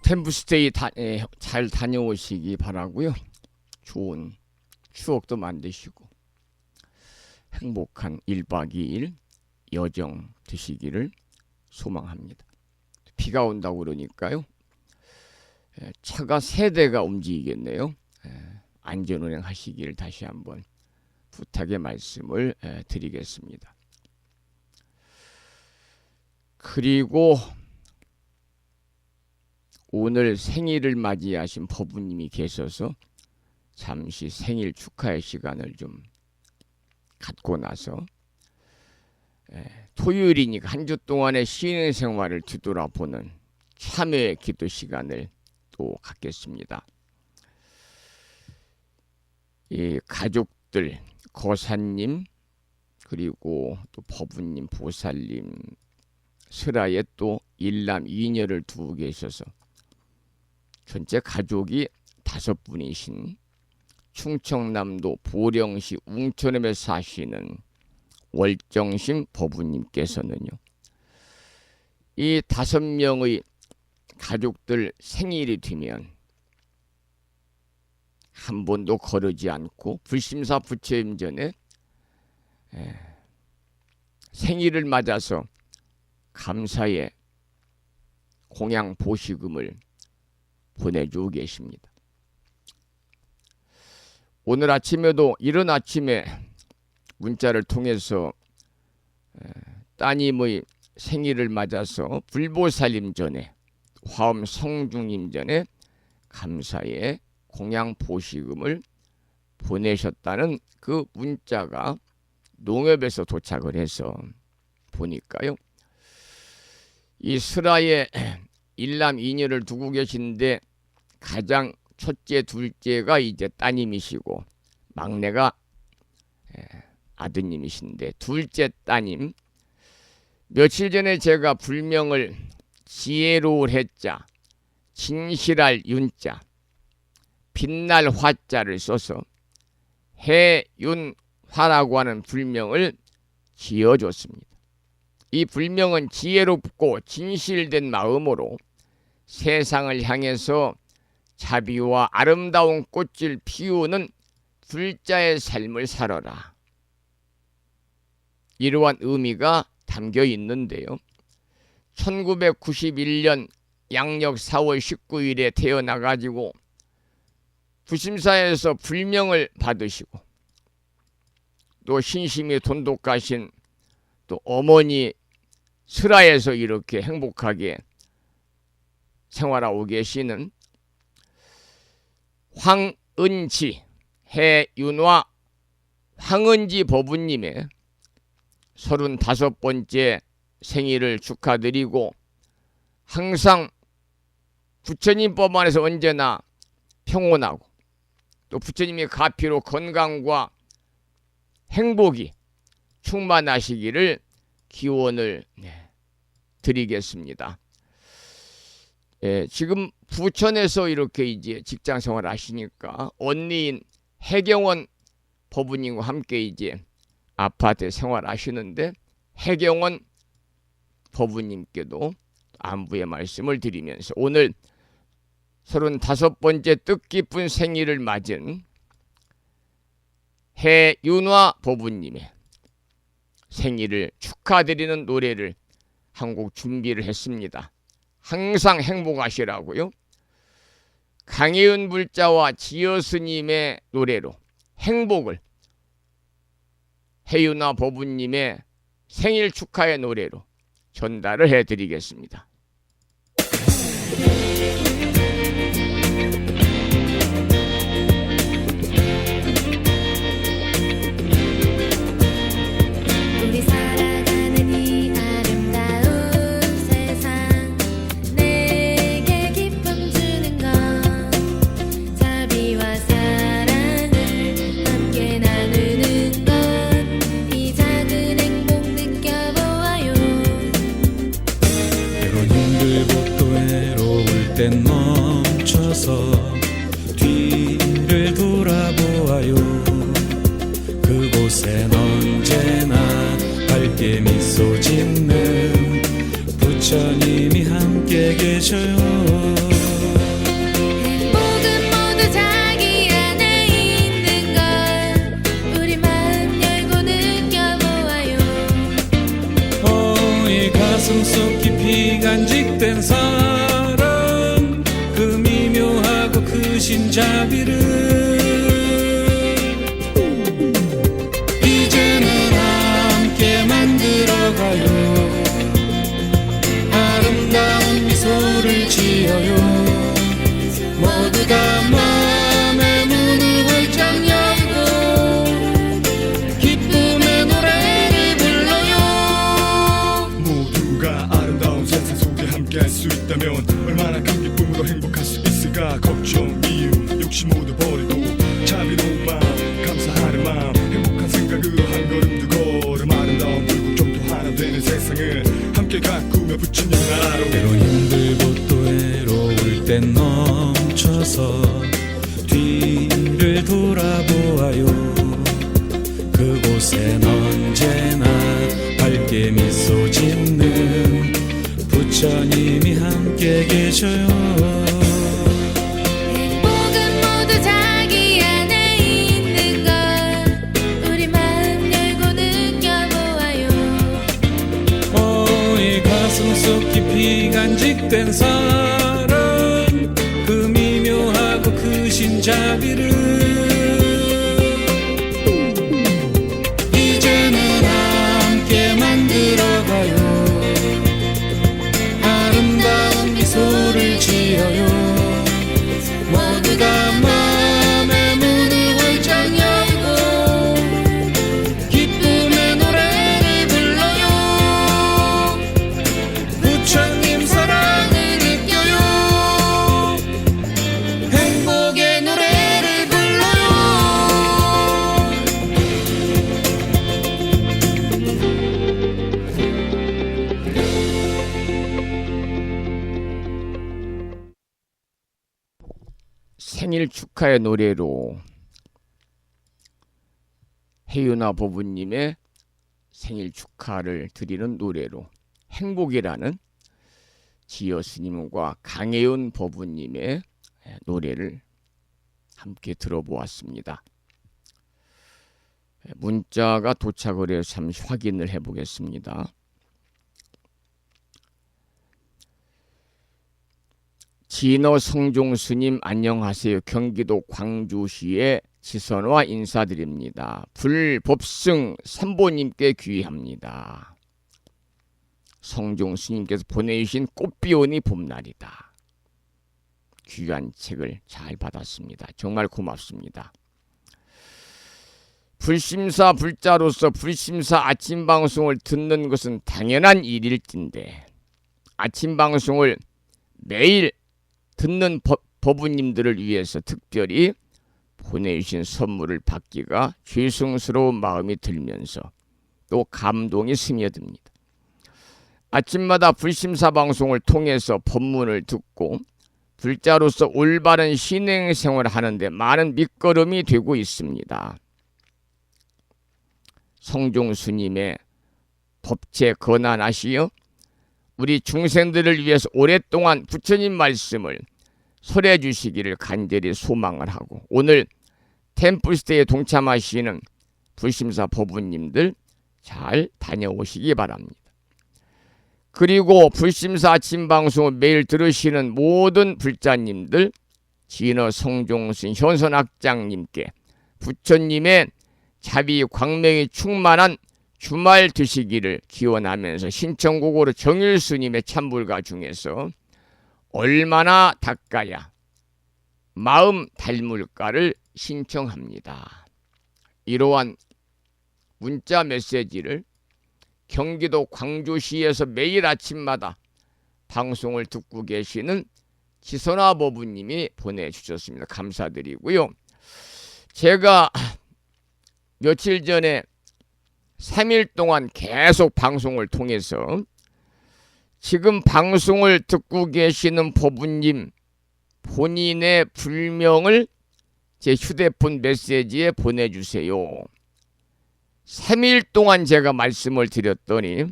캠프스테이 잘 다녀오시기 바라고요. 좋은 추억도 만드시고 행복한 1박 2일 여정 되시기를 소망합니다. 비가 온다고 그러니까요. 차가 3대가 움직이겠네요. 안전운행 하시기를 다시 한번 부탁의 말씀을 드리겠습니다. 그리고 오늘 생일을 맞이하신 법부님이 계셔서 잠시 생일 축하의 시간을 좀 갖고 나서 토요일이니까 한 주 동안의 쉬는 생활을 뒤돌아보는 참여의 기도 시간을 또 갖겠습니다. 이 가족들, 거사님, 그리고 또 법부님, 보살님, 슬하에 또 일남 이녀를 두고 계셔서 전체 가족이 5분이신 충청남도 보령시 웅천읍에 사시는 월정심 법부님께서는요, 이 5명의 가족들 생일이 되면 한 번도 거르지 않고 불심사 부처님 전에 생일을 맞아서 감사의 공양 보시금을 보내주고 계십니다. 오늘 아침에도 이른 아침에 문자를 통해서 따님의 생일을 맞아서 불보살님 전에 화엄 성중님 전에 감사의 공양 보시금을 보내셨다는 그 문자가 농협에서 도착을 해서 보니까요, 이 슬하에 일남 이녀를 두고 계신데 가장 첫째, 둘째가 이제 따님이시고 막내가 아드님이신데, 둘째 따님, 며칠 전에 제가 불명을 지혜로울 해자, 진실할 윤자, 빛날 화자를 써서 해윤화라고 하는 불명을 지어줬습니다. 이 불명은 지혜롭고 진실된 마음으로 세상을 향해서 자비와 아름다운 꽃을 피우는 불자의 삶을 살아라, 이러한 의미가 담겨 있는데요. 1991년 양력 4월 19일에 태어나가지고 부심사에서 불명을 받으시고 또 신심이 돈독하신 또 어머니 슬하에서 이렇게 행복하게 생활하고 계시는 황은지, 해윤화 황은지 법부님의 35번째 생일을 축하드리고, 항상 부처님 법 안에서 언제나 평온하고 또 부처님의 가피로 건강과 행복이 충만하시기를 기원을 드리겠습니다. 지금 부천에서 이렇게 이제 직장 생활 하시니까 언니인 해경원 법부님과 함께 이제 아파트 생활하시는데, 해경원 법부님께도 안부의 말씀을 드리면서 오늘 35번째 뜻깊은 생일을 맞은 해윤화 법부님의 생일을 축하드리는 노래를 한 곡 준비를 했습니다. 항상 행복하시라고요. 강혜은 불자와 지여 스님의 노래로 행복을, 해윤화 법부님의 생일 축하의 노래로 전달을 해드리겠습니다. 우리 살아가는 이 아름다운 세상, 내게 기쁨 주는 건 자비와 사랑을 함께 나누는 것, 이 작은 행복 느껴보아요. 때론 힘들고 또 외로울 땐 멈춰서 뒤를 돌아보아요. 그곳엔 언제나 밝게 미소 짓는 부처님이 함께 계셔요. 가슴 속 깊이 간직된 사랑 그 미묘하고 크신 자비를 이제는 함께 만들어가요. 아름다운 미소를 지어요. 모두 다 마음의 문을 활짝 열고 기쁨의 노래를 불러요. 모두가 아름다운 세상 속에 함께 할 수 있다면 얼마나 큰 기쁨으로 행복할 수 있을까. 걱정, 미움, 욕심 모두 버리고 자비로운 마음, 감사하는 마음, 행복한 생각으로 한 걸음 두 걸음 아름다운 불국종도 하나 되는 세상을 함께 가꾸며 부처님 나라로. 때로 힘들고 또 외로울 땐 멈춰서 뒤를 돌아보아요. 그곳엔 언제나 밝게 미소 짓는 부처님이 함께 계셔요. 행복은 모두 자기 안에 있는 걸 우리 마음 열고 느껴보아요. 이 가슴 속 깊이 간직된 사랑 그 미묘하고 크신 자비를 이제는 함께 만들어가요. 아름다운 미소를 지어요. 모두 다 마음의 문을 활짝 열고 기쁨의 노래를 불러요. 부처님 사랑을 느껴요. 행복의 노래를 불러요. 생일 축하의 노래로 혜윤아 보부님의 생일 축하를 드리는 노래로 행복이라는 지여 스님과 강혜윤 보부님의 노래를 함께 들어보았습니다. 문자가 도착을 해서 잠시 확인을 해보겠습니다. 진어 성종 스님 안녕하세요. 경기도 광주시의 지선화 인사드립니다. 불법승 삼보님께 귀의합니다. 성종 스님께서 보내주신 꽃비오니 봄날이다. 귀한 책을 잘 받았습니다. 정말 고맙습니다. 불심사 불자로서 불심사 아침 방송을 듣는 것은 당연한 일일진데 아침 방송을 매일 듣는 법부님들을 위해서 특별히 보내주신 선물을 받기가 죄송스러운 마음이 들면서 또 감동이 스며듭니다. 아침마다 불심사 방송을 통해서 법문을 듣고 불자로서 올바른 신행생활을 하는데 많은 밑거름이 되고 있습니다. 성종 스님의 법체 건안하시어 우리 중생들을 위해서 오랫동안 부처님 말씀을 설해 주시기를 간절히 소망을 하고 오늘 템플스테이에 동참하시는 불심사 법부님들 잘 다녀오시기 바랍니다. 그리고 불심사 아침 방송을 매일 들으시는 모든 불자님들 진어 성종스님 현선학장님께 부처님의 자비 광명이 충만한 주말 되시기를 기원하면서 신청곡으로 정일스님의 찬불가 중에서 얼마나 닦아야 마음 닮을까를 신청합니다. 이러한 문자 메시지를 경기도 광주시에서 매일 아침마다 방송을 듣고 계시는 지선화 보부님이 보내주셨습니다. 감사드리고요. 제가 며칠 전에 3일 동안 계속 방송을 통해서 지금 방송을 듣고 계시는 보부님 본인의 불명을 제 휴대폰 메시지에 보내주세요. 3일 동안 제가 말씀을 드렸더니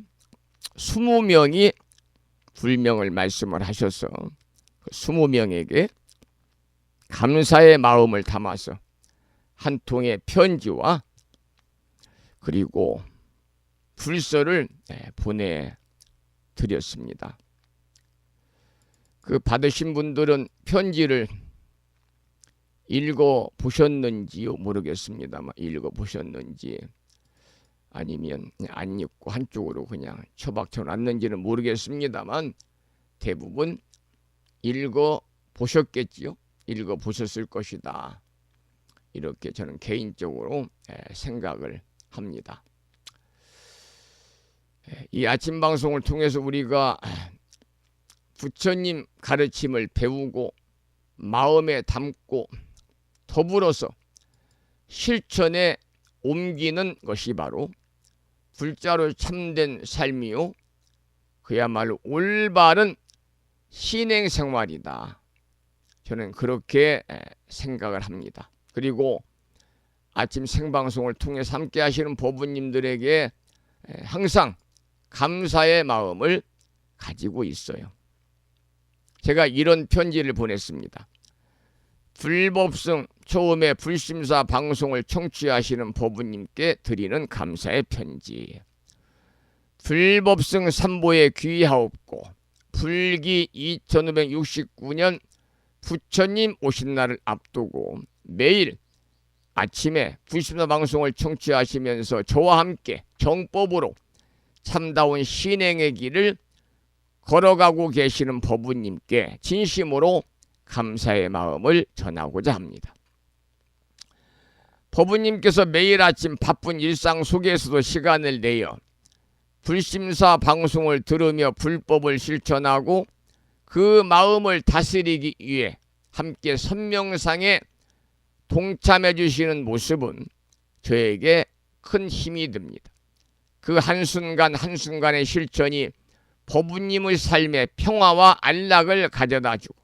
20명이 불명을 말씀을 하셔서 20명에게 감사의 마음을 담아서 한 통의 편지와 그리고 불서를 드렸습니다. 그 받으신 분들은 편지를 읽어보셨는지요? 모르겠습니다만 읽어보셨는지 아니면 안 읽고 한쪽으로 그냥 처박혀 놨는지는 모르겠습니다만 대부분 읽어보셨겠지요? 읽어보셨을 것이다. 이렇게 저는 개인적으로 생각을 합니다. 이 아침 방송을 통해서 우리가 부처님 가르침을 배우고 마음에 담고 더불어서 실천에 옮기는 것이 바로 불자로 참된 삶이요 그야말로 올바른 신행생활이다. 저는 그렇게 생각을 합니다. 그리고 아침 생방송을 통해서 함께 하시는 법부님들에게 항상 감사의 마음을 가지고 있어요. 제가 이런 편지를 보냈습니다. 불법성 처음에 불심사 방송을 청취하시는 법부님께 드리는 감사의 편지. 불법성 삼보에 귀하옵고 불기 2569년 부처님 오신 날을 앞두고 매일 아침에 불심사 방송을 청취하시면서 저와 함께 정법으로 참다운 신행의 길을 걸어가고 계시는 법부님께 진심으로 감사의 마음을 전하고자 합니다. 법부님께서 매일 아침 바쁜 일상 속에서도 시간을 내어 불심사 방송을 들으며 불법을 실천하고 그 마음을 다스리기 위해 함께 선명상에 동참해 주시는 모습은 저에게 큰 힘이 됩니다. 그 한순간 한순간의 실천이 법부님의 삶에 평화와 안락을 가져다 주고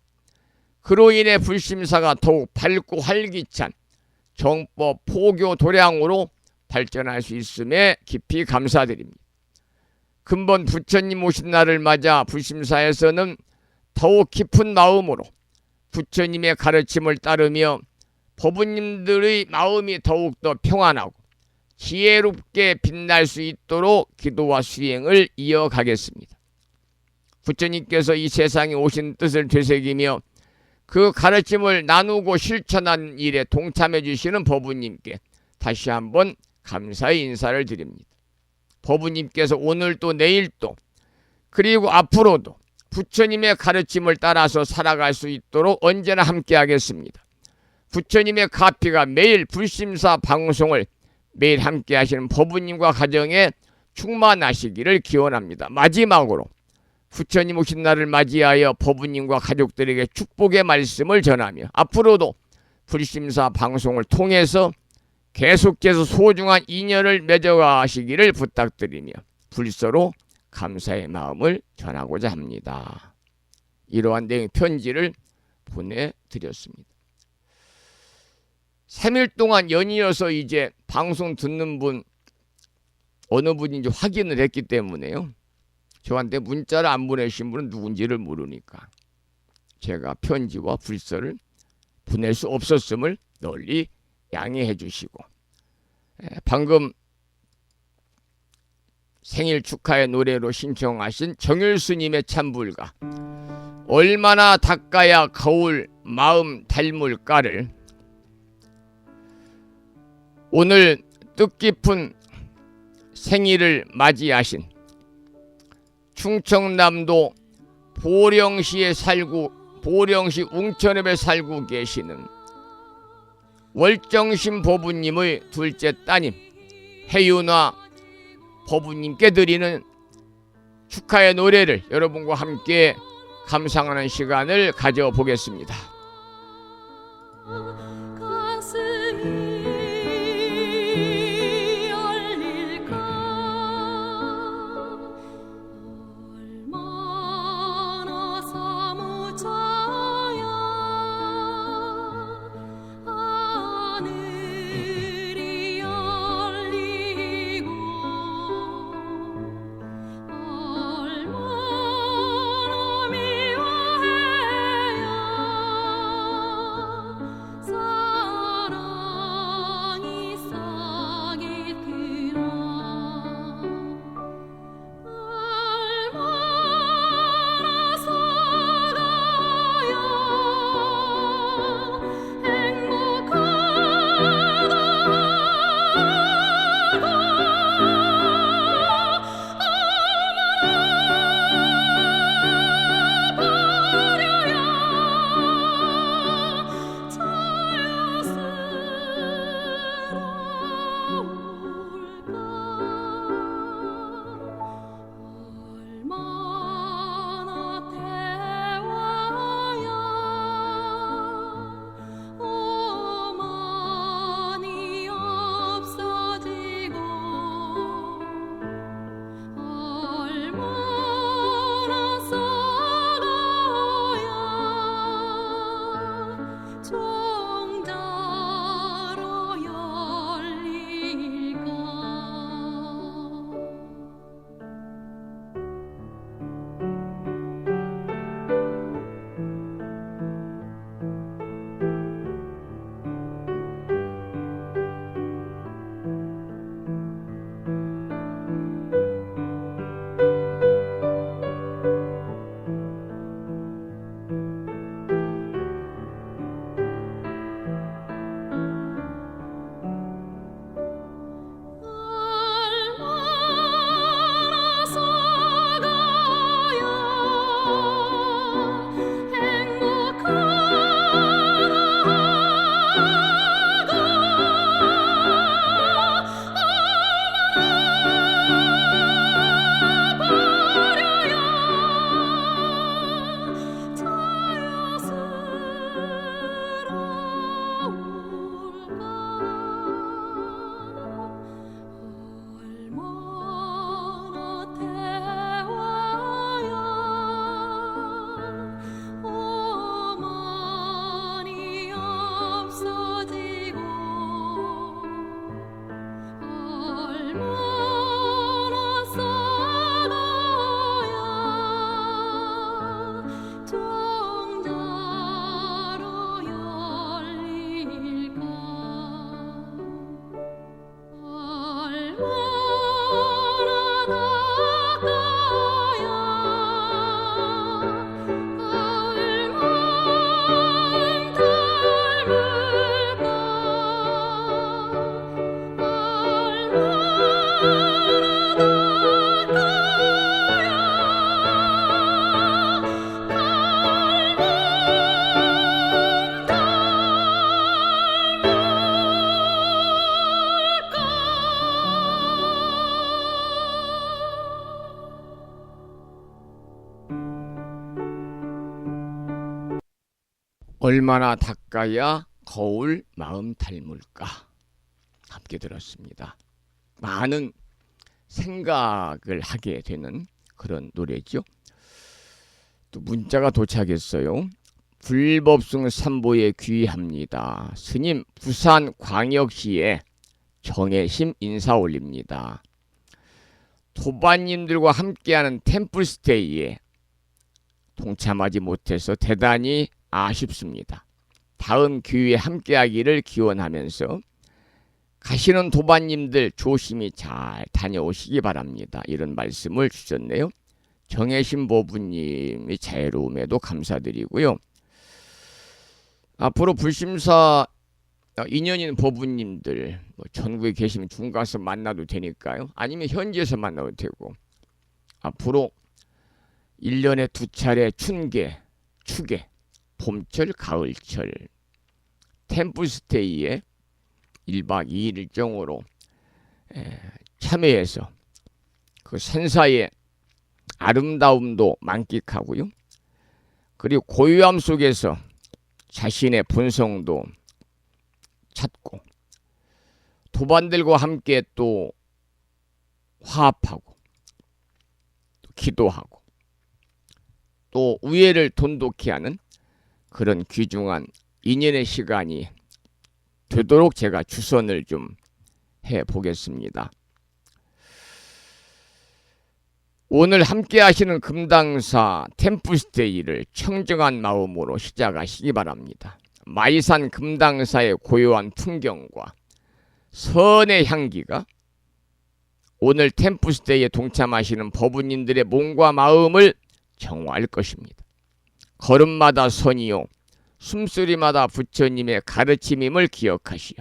그로 인해 불심사가 더욱 밝고 활기찬 정법 포교 도량으로 발전할 수 있음에 깊이 감사드립니다. 근본 부처님 오신 날을 맞아 불심사에서는 더욱 깊은 마음으로 부처님의 가르침을 따르며 법부님들의 마음이 더욱더 평안하고 지혜롭게 빛날 수 있도록 기도와 수행을 이어가겠습니다. 부처님께서 이 세상에 오신 뜻을 되새기며 그 가르침을 나누고 실천한 일에 동참해 주시는 법부님께 다시 한번 감사의 인사를 드립니다. 법부님께서 오늘도 내일도 그리고 앞으로도 부처님의 가르침을 따라서 살아갈 수 있도록 언제나 함께 하겠습니다. 부처님의 가피가 매일 불심사 방송을 매일 함께 하시는 법부님과 가정에 충만하시기를 기원합니다. 마지막으로 부처님 오신 날을 맞이하여 법부님과 가족들에게 축복의 말씀을 전하며 앞으로도 불심사 방송을 통해서 계속해서 소중한 인연을 맺어가시기를 부탁드리며 불서로 감사의 마음을 전하고자 합니다. 이러한 내용의 편지를 보내드렸습니다. 3일 동안 연이어서 이제 방송 듣는 분 어느 분인지 확인을 했기 때문에요. 저한테 문자를 안 보내신 분은 누군지를 모르니까 제가 편지와 불서를 보낼 수 없었음을 널리 양해해 주시고 방금 생일 축하의 노래로 신청하신 정율스님의 참불가 얼마나 닦아야 거울 마음 닮을까를 오늘 뜻깊은 생일을 맞이하신 충청남도 보령시 웅천읍에 살고 계시는 월정신 법부님의 둘째 따님 혜윤화 법부님께 드리는 축하의 노래를 여러분과 함께 감상하는 시간을 가져보겠습니다. 가슴이 열릴까 얼마나 사무자야 하늘이 열리고 얼마나 미워해야 얼마나 닦아야 거울 마음 닮을까 함께 들었습니다. 많은 생각을 하게 되는 그런 노래죠. 또 문자가 도착했어요. 불법승 삼보에 귀합니다. 스님 부산광역시에 정혜심 인사 올립니다. 도반님들과 함께하는 템플스테이에 동참하지 못해서 대단히 아쉽습니다. 다음 기회에 함께하기를 기원하면서 가시는 도반님들 조심히 잘 다녀오시기 바랍니다. 이런 말씀을 주셨네요. 정혜심 보부님이 자애로움에도 감사드리고요. 앞으로 불심사 인연인 보부님들 전국에 계시면 중가서 만나도 되니까요. 아니면 현지에서 만나도 되고, 앞으로 1년에 2차례 춘계, 추계, 봄철, 가을철 템플스테이에 1박 2일 일정으로 참여해서 그 산사의 아름다움도 만끽하고요. 그리고 고요함 속에서 자신의 본성도 찾고, 도반들과 함께 또 화합하고, 또 기도하고, 또 우애를 돈독히 하는 그런 귀중한 인연의 시간이 되도록 제가 주선을 좀 해보겠습니다. 오늘 함께 하시는 금당사 템플스테이를 청정한 마음으로 시작하시기 바랍니다. 마이산 금당사의 고요한 풍경과 선의 향기가 오늘 템플스테이에 동참하시는 법우님들의 몸과 마음을 정화할 것입니다. 걸음마다 선이요, 숨소리마다 부처님의 가르침임을 기억하시오.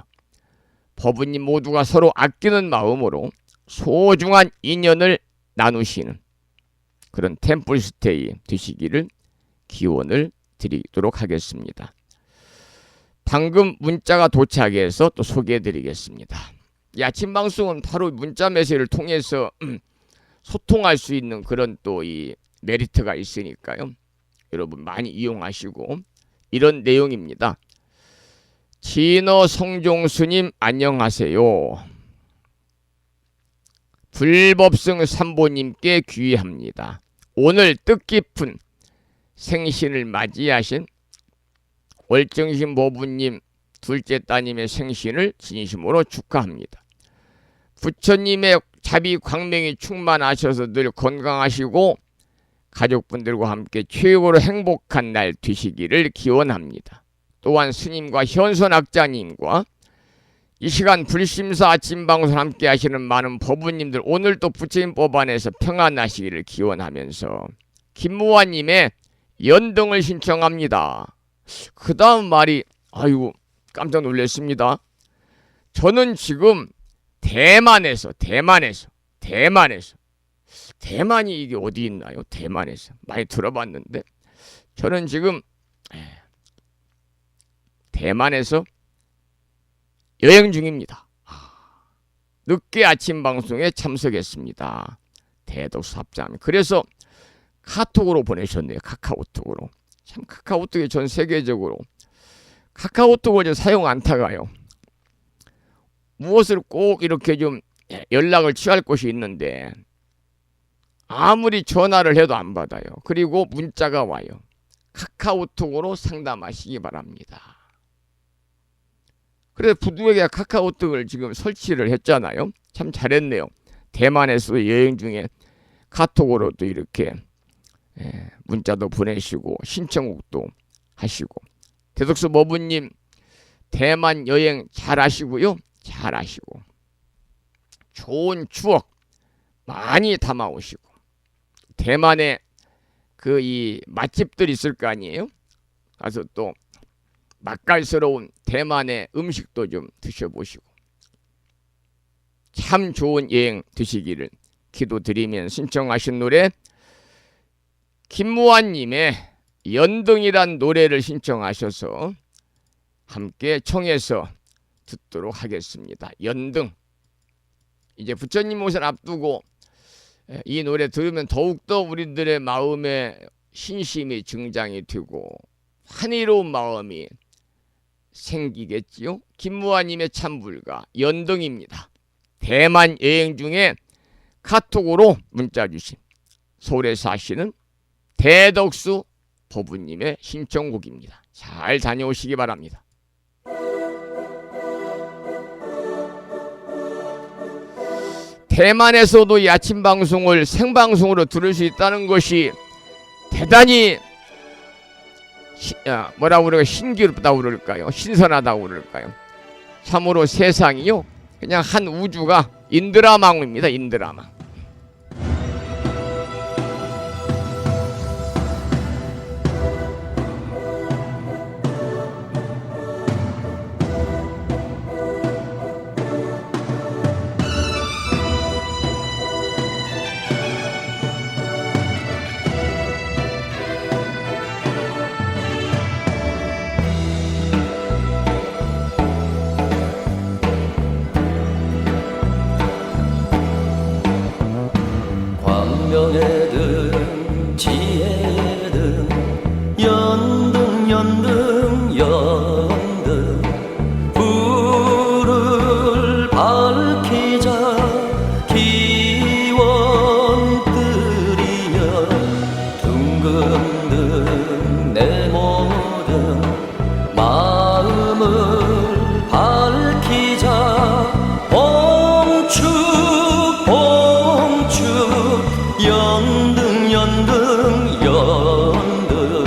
법우님 모두가 서로 아끼는 마음으로 소중한 인연을 나누시는 그런 템플스테이 되시기를 기원을 드리도록 하겠습니다. 방금 문자가 도착해서 또 소개해드리겠습니다. 이 아침 방송은 바로 문자 메시지를 통해서 소통할 수 있는 그런 또 이 메리트가 있으니까요. 여러분 많이 이용하시고, 이런 내용입니다. 진어 성종스님 안녕하세요. 불법승 삼보님께 귀의합니다. 오늘 뜻깊은 생신을 맞이하신 월정신 보부님 둘째 따님의 생신을 진심으로 축하합니다. 부처님의 자비 광명이 충만하셔서 늘 건강하시고 가족분들과 함께 최고로 행복한 날 되시기를 기원합니다. 또한 스님과 현선학자님과 이 시간 불심사 아침 방송 함께 하시는 많은 법우님들 오늘 또 부처님 법안에서 평안하시기를 기원하면서 김무화님의 연등을 신청합니다. 그 다음 말이 아이고 깜짝 놀랐습니다. 저는 지금 대만이 이게 어디 있나요? 대만에서 많이 들어봤는데 저는 지금 대만에서 여행 중입니다. 늦게 아침 방송에 참석했습니다. 대덕삽장. 그래서 카톡으로 보내셨네요. 카카오톡으로. 참 카카오톡이 전 세계적으로 카카오톡을 사용 안타가요. 무엇을 꼭 이렇게 좀 연락을 취할 곳이 있는데 아무리 전화를 해도 안 받아요. 그리고 문자가 와요. 카카오톡으로 상담하시기 바랍니다. 그래서 부두에게 카카오톡을 지금 설치를 했잖아요. 참 잘했네요. 대만에서 여행 중에 카톡으로도 이렇게 문자도 보내시고 신청곡도 하시고, 대덕수 머부님 대만 여행 잘 하시고요. 잘 하시고 좋은 추억 많이 담아오시고, 대만에 그 이 맛집들 있을 거 아니에요. 가서 또 맛깔스러운 대만의 음식도 좀 드셔보시고 참 좋은 여행 되시기를 기도드리면 신청하신 노래 김무환님의 연등이란 노래를 신청하셔서 함께 청해서 듣도록 하겠습니다. 연등. 이제 부처님 오실 앞두고 이 노래 들으면 더욱더 우리들의 마음에 신심이 증장이 되고 환희로운 마음이 생기겠지요. 김무아님의 참불가 연등입니다. 대만 여행 중에 카톡으로 문자 주신 서울에 사시는 대덕수 보부님의 신청곡입니다. 잘 다녀오시기 바랍니다. 대만에서도 이 아침 방송을 생방송으로 들을 수 있다는 것이 대단히 뭐라고 그럴까요? 신기롭다고 그럴까요? 신선하다고 그럴까요? 참으로 세상이요 그냥 한 우주가 인드라망입니다. 인드라망. 광명에든 지혜든 연등 연등 연등 불을 밝히자 기원 드리며 둥근든 내 모든 마음을 밝히자 봉축 연등 연등 연등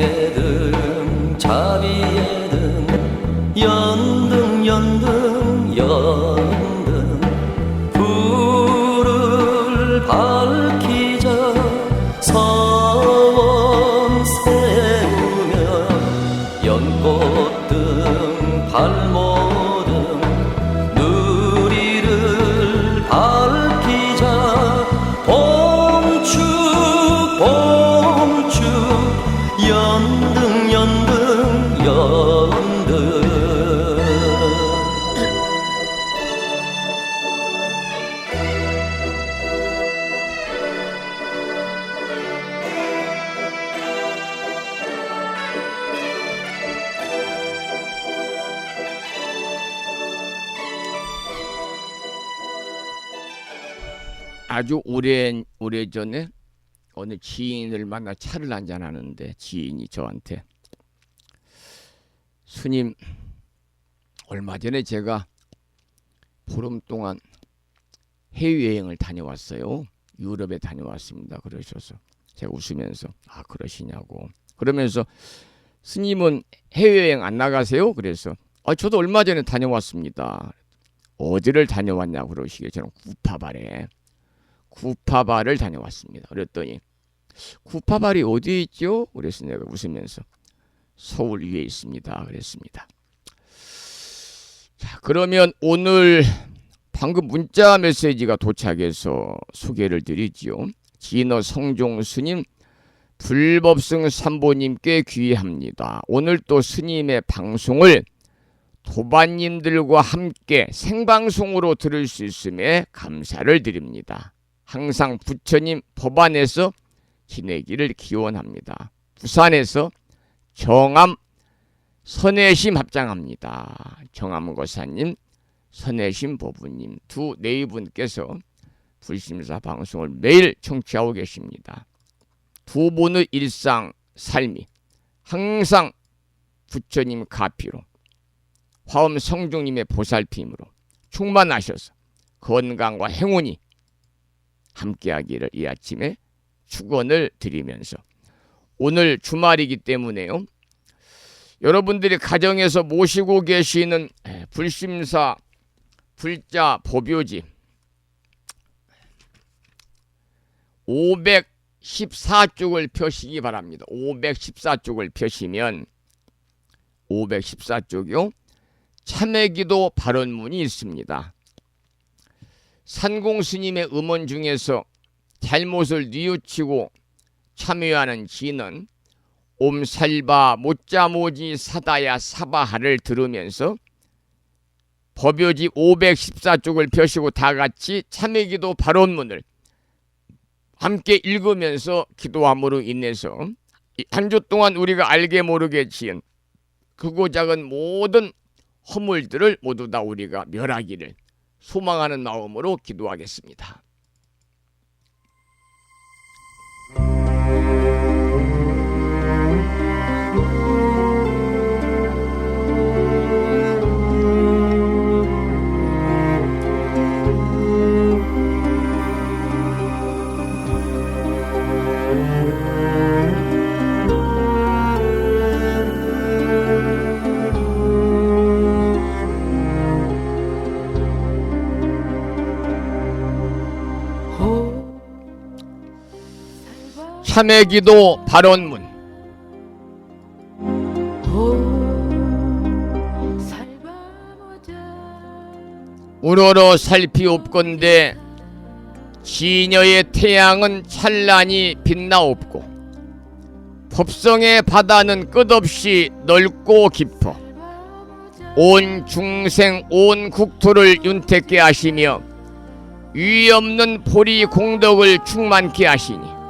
중생에든 자비에든 연등 연등 연등 불을 밝히자 서원 세우며 연꽃등 발모등 누리를 밝히자 봉축 연등 연등 연등 아주 오래전에 어느 지인을 만나 차를 한잔하는데 지인이 저한테 스님 얼마 전에 제가 보름 동안 해외여행을 다녀왔어요. 유럽에 다녀왔습니다. 그러셔서 제가 웃으면서 아 그러시냐고 그러면서 스님은 해외여행 안 나가세요? 그래서 저도 얼마 전에 다녀왔습니다. 어디를 다녀왔냐고 그러시기에 저는 구파발을 다녀왔습니다. 그랬더니 구파발이 어디에 있죠? 그래서 내가 웃으면서 서울 위에 있습니다. 그랬습니다. 자, 그러면 오늘 방금 문자 메시지가 도착해서 소개를 드리지요. 진어 성종 스님 불법승 삼보님께 귀의합니다. 오늘 또 스님의 방송을 도반님들과 함께 생방송으로 들을 수 있음에 감사를 드립니다. 항상 부처님 법안에서 지내기를 기원합니다. 부산에서 정암 선혜심 합장합니다. 정암거사님, 선혜심 보부님 두 네 분께서 불심사 방송을 매일 청취하고 계십니다. 두 분의 일상 삶이 항상 부처님 가피로 화엄 성종님의 보살핌으로 충만하셔서 건강과 행운이 함께하기를 이 아침에 축원을 드리면서 오늘 주말이기 때문에요. 여러분들이 가정에서 모시고 계시는 불심사 불자 보묘지 514쪽을 펴시기 바랍니다. 514쪽을 펴시면 514쪽이요. 참회기도 발언문이 있습니다. 산공스님의 음원 중에서 잘못을 뉘우치고 참회하는 지는 옴살바 못자모지 사다야 사바하를 들으면서 법요지 514쪽을 펴시고 다같이 참회기도 발언문을 함께 읽으면서 기도함으로 인해서 한 주 동안 우리가 알게 모르게 지은 크고 작은 모든 허물들을 모두 다 우리가 멸하기를 소망하는 마음으로 기도하겠습니다. 참회기도 발언문. 우러러 살피옵건대 시녀의 태양은 찬란히 빛나옵고 법성의 바다는 끝없이 넓고 깊어 온 중생 온 국토를 윤택케 하시며 위 없는 보리 공덕을 충만케 하시니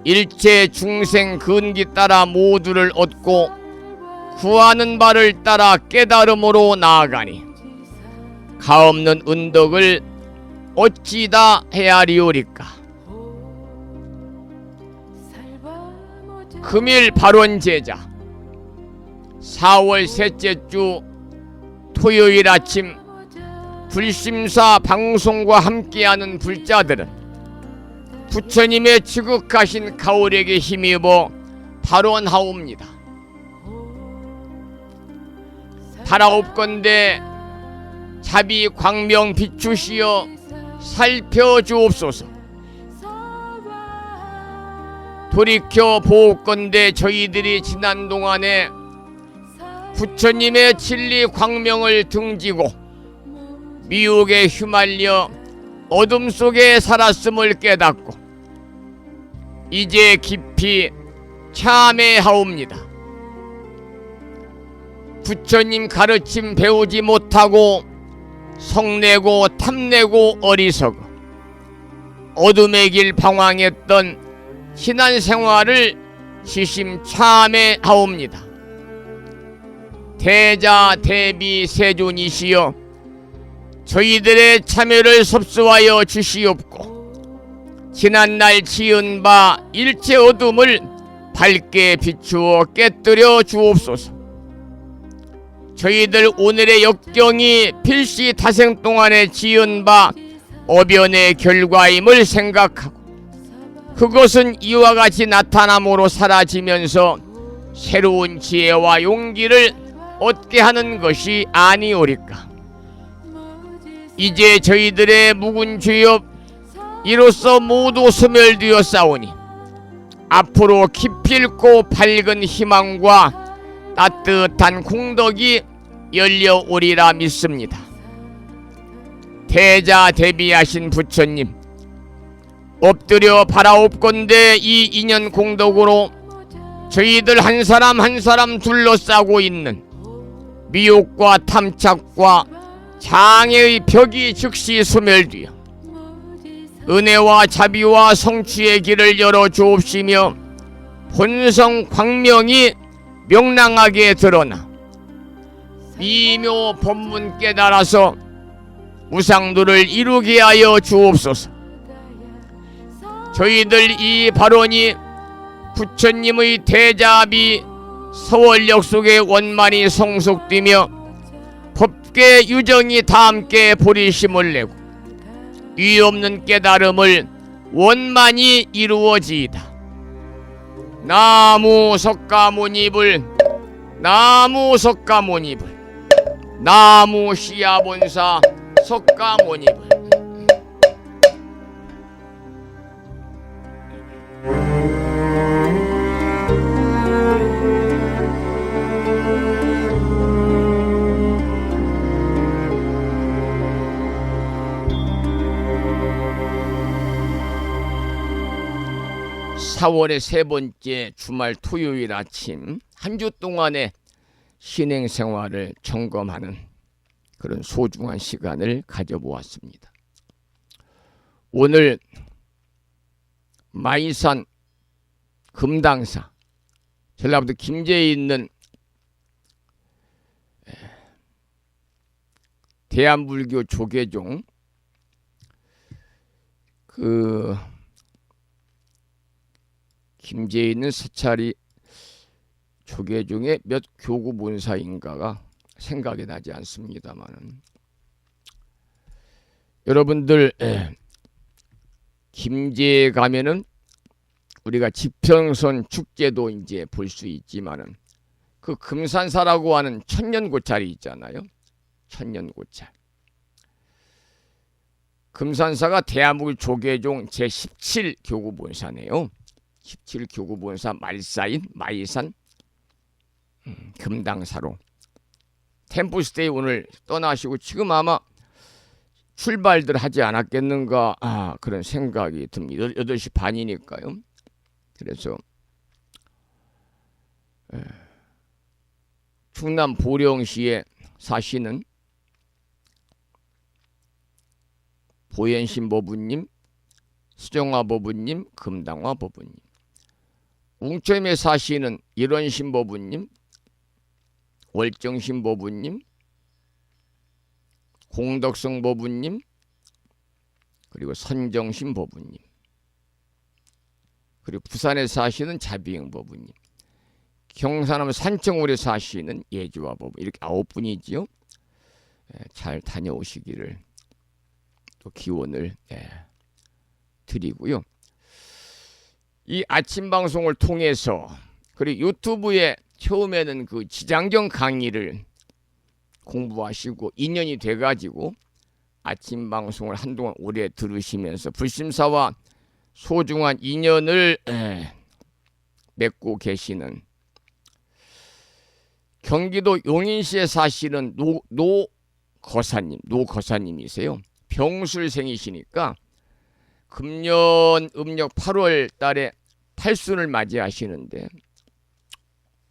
일체 중생 근기 따라 모두를 얻고 구하는 바를 따라 깨달음으로 나아가니 가없는 은덕을 어찌다 헤아리오리까. 금일 발원제자 4월 셋째 주 토요일 아침 불심사 방송과 함께하는 불자들은 부처님의 지극하신 가호력에 힘입어 발언하옵니다. 바라옵건대 자비 광명 비추시어 살펴주옵소서. 돌이켜 보옵건대 저희들이 지난 동안에 부처님의 진리 광명을 등지고 미혹에 휘말려 어둠 속에 살았음을 깨닫고 이제 깊이 참회하옵니다. 부처님 가르침 배우지 못하고 성내고 탐내고 어리석어 어둠의 길 방황했던 신안 생활을 시심 참회하옵니다. 대자 대비 세존이시여 저희들의 참회를 섭수하여 주시옵고 지난날 지은 바 일체 어둠을 밝게 비추어 깨뜨려 주옵소서. 저희들 오늘의 역경이 필시 타생 동안에 지은 바 어변의 결과임을 생각하고 그것은 이와 같이 나타남으로 사라지면서 새로운 지혜와 용기를 얻게 하는 것이 아니오리까. 이제 저희들의 묵은 죄업 이로써 모두 소멸되어 싸우니 앞으로 기필코 밝은 희망과 따뜻한 공덕이 열려오리라 믿습니다. 대자 대비하신 부처님 엎드려 바라옵건대 이 인연 공덕으로 저희들 한 사람 한 사람 둘러싸고 있는 미혹과 탐착과 장애의 벽이 즉시 소멸되어 은혜와 자비와 성취의 길을 열어 주옵시며 본성 광명이 명랑하게 드러나 미묘 법문 깨달아서 우상도를 이루게 하여 주옵소서. 저희들 이 발언이 부처님의 대자비 서원력 속에 원만히 성속되며 법계 유정이 다 함께 보리심을 내고 위 없는 깨달음을 원만히 이루어지이다. 나무 석가모니불 나무 석가모니불 나무 시야본사 석가모니불. 4월의 세 번째 주말 토요일 아침, 한 주 동안의 신행 생활을 점검하는 그런 소중한 시간을 가져보았습니다. 오늘 마이산 금당사 전라북도 김제에 있는 대한불교 조계종 그 김제에 있는 사찰이 조계종의 몇 교구 본사인가가 생각이 나지 않습니다만은 여러분들 김제에 가면은 우리가 지평선 축제도 이제 볼 수 있지만은 그 금산사라고 하는 천년고찰이 있잖아요. 천년고찰. 금산사가 대한민국 조계종 제17교구본사네요. 17교구본사 말사인 마이산 금당사로 템플스테이 오늘 떠나시고 지금 아마 출발들 하지 않았겠는가 그런 생각이 듭니다. 8시 반이니까요. 그래서 충남 보령시에 사시는 보현신 법부님, 수정화 법부님, 금당화 법부님, 웅천에 사시는 일원신 법부님, 월정신 법부님, 공덕성 법부님, 그리고 선정신 법부님, 그리고 부산에 사시는 자비행 법부님, 경산하면 산청울에 사시는 예주화 법부, 이렇게 9분이지요. 잘 다녀오시기를 또 기원을 드리고요. 이 아침 방송을 통해서 그리고 유튜브에 처음에는 그 지장경 강의를 공부하시고 인연이 돼가지고 아침 방송을 한동안 오래 들으시면서 불심사와 소중한 인연을 맺고 계시는 경기도 용인시에 사시는 노거사님이세요. 병술생이시니까 금년 음력 8월 달에 팔순을 맞이하시는데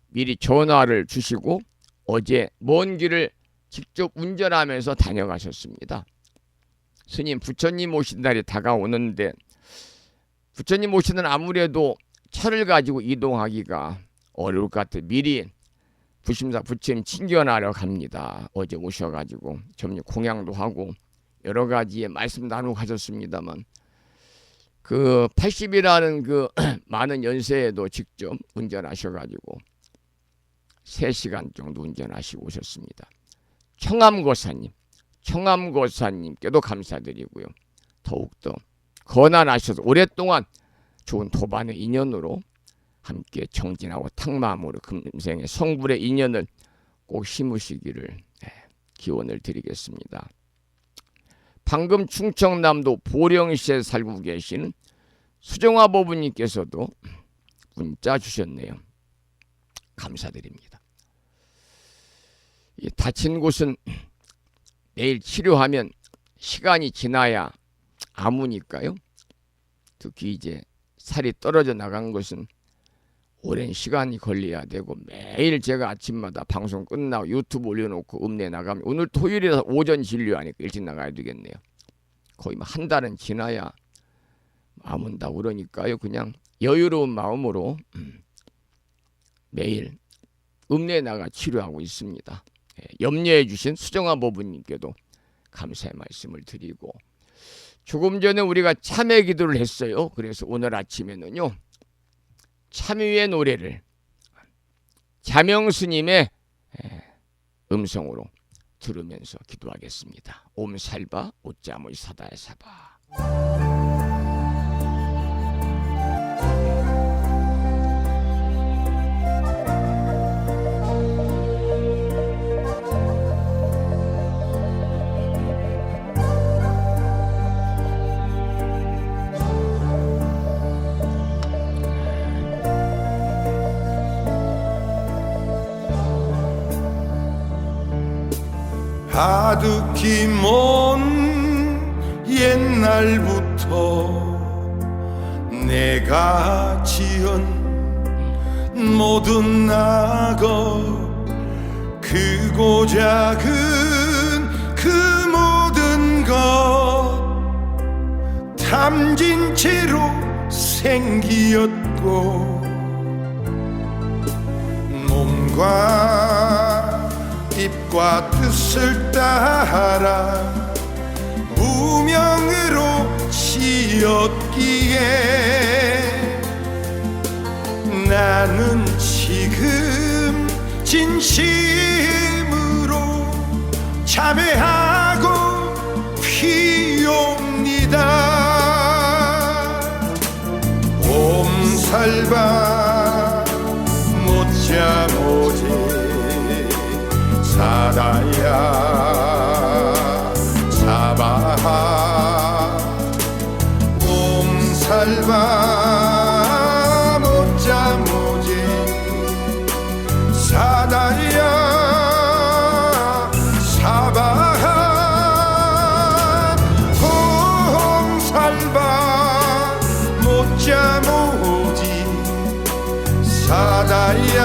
미리 전화를 주시고 어제 먼 길을 직접 운전하면서 다녀가셨습니다. 스님, 부처님 오신 날이 다가오는데 부처님 오시는 아무래도 차를 가지고 이동하기가 어려울 것 같아요. 미리 부심사 부처님 친견하러 갑니다. 어제 오셔가지고 점심 공양도 하고 여러 가지의 말씀 나누고 가셨습니다만 그 80이라는 그 많은 연세에도 직접 운전하셔가지고 3시간 정도 운전하시고 오셨습니다. 청암고사님께도 감사드리고요. 더욱더 건안하셔서 오랫동안 좋은 도반의 인연으로 함께 정진하고 탕마음으로 금생의 성불의 인연을 꼭 심으시기를 기원을 드리겠습니다. 방금 충청남도 보령시에 살고 계시는 수정화 법부님께서도 문자 주셨네요. 감사드립니다. 다친 곳은 내일 치료하면 시간이 지나야 아무니까요. 특히 이제 살이 떨어져 나간 것은 오랜 시간이 걸려야 되고 매일 제가 아침마다 방송 끝나고 유튜브 올려놓고 읍내 나가면 오늘 토요일이라서 오전 진료하니까 일찍 나가야 되겠네요. 거의 한 달은 지나야 아문다 그러니까요. 그냥 여유로운 마음으로 매일 읍내에 나가 치료하고 있습니다. 염려해 주신 수정화 법부님께도 감사의 말씀을 드리고 조금 전에 우리가 참회 기도를 했어요. 그래서 오늘 아침에는요. 참회의 노래를 자명스님의 음성으로 들으면서 기도하겠습니다. 옴살바 오짜모이 사다야사바. 가득히 먼 옛날부터 내가 지은 모든 악업 크고 작은 그 모든 것 담진 채로 생기었고 몸과 입과 뜻을 따라 무명으로 지었기에 나는 지금 진심으로 참회하고 피옵니다. 옴살바 못자 모지 사다야 사바하 옴살바 못자 모지 사다야 사바하 옴살바 못자 모지 사다야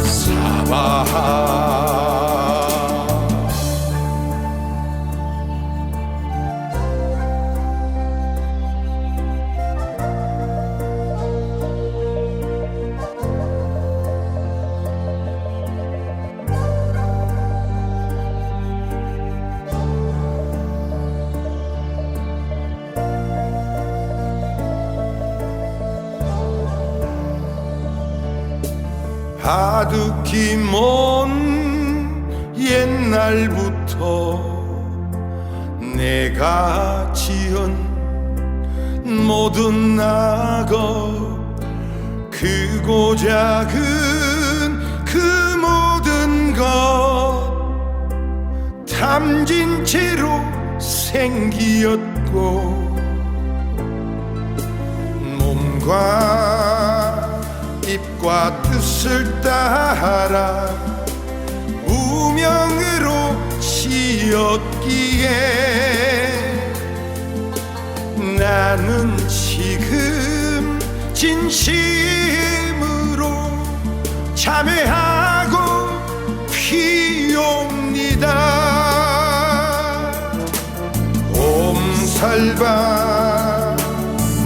사바하 아득히 먼 옛날부터 내가 지은 모든 악업 크고 작은 그 모든 것 담진 채로 생기었고 몸과 입과 뜻을 따라 무명으로 지었기에 나는 지금 진심으로 참회하고 피옵니다. 옴살바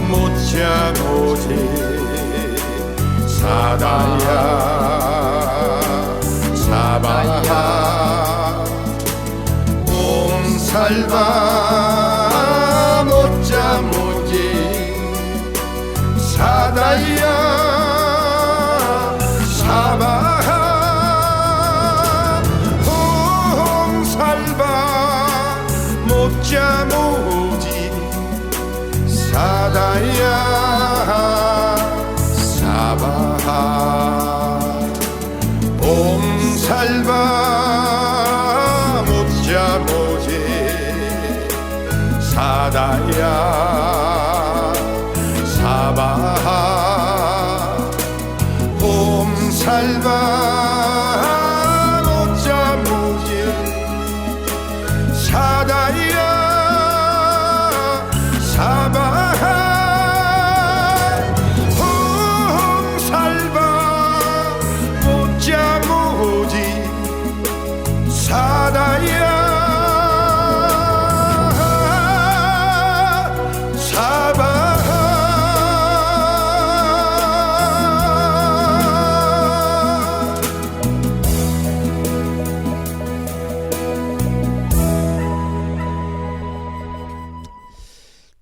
못자 모지 사다야 사바야 옴살바 못자 모지 사다야 사바하 옴살바 못자 모지 사다야 옴살바 못자 모지 사다야 사바하 옴살바 못자 모지 사다야 사바하 사다야 사바하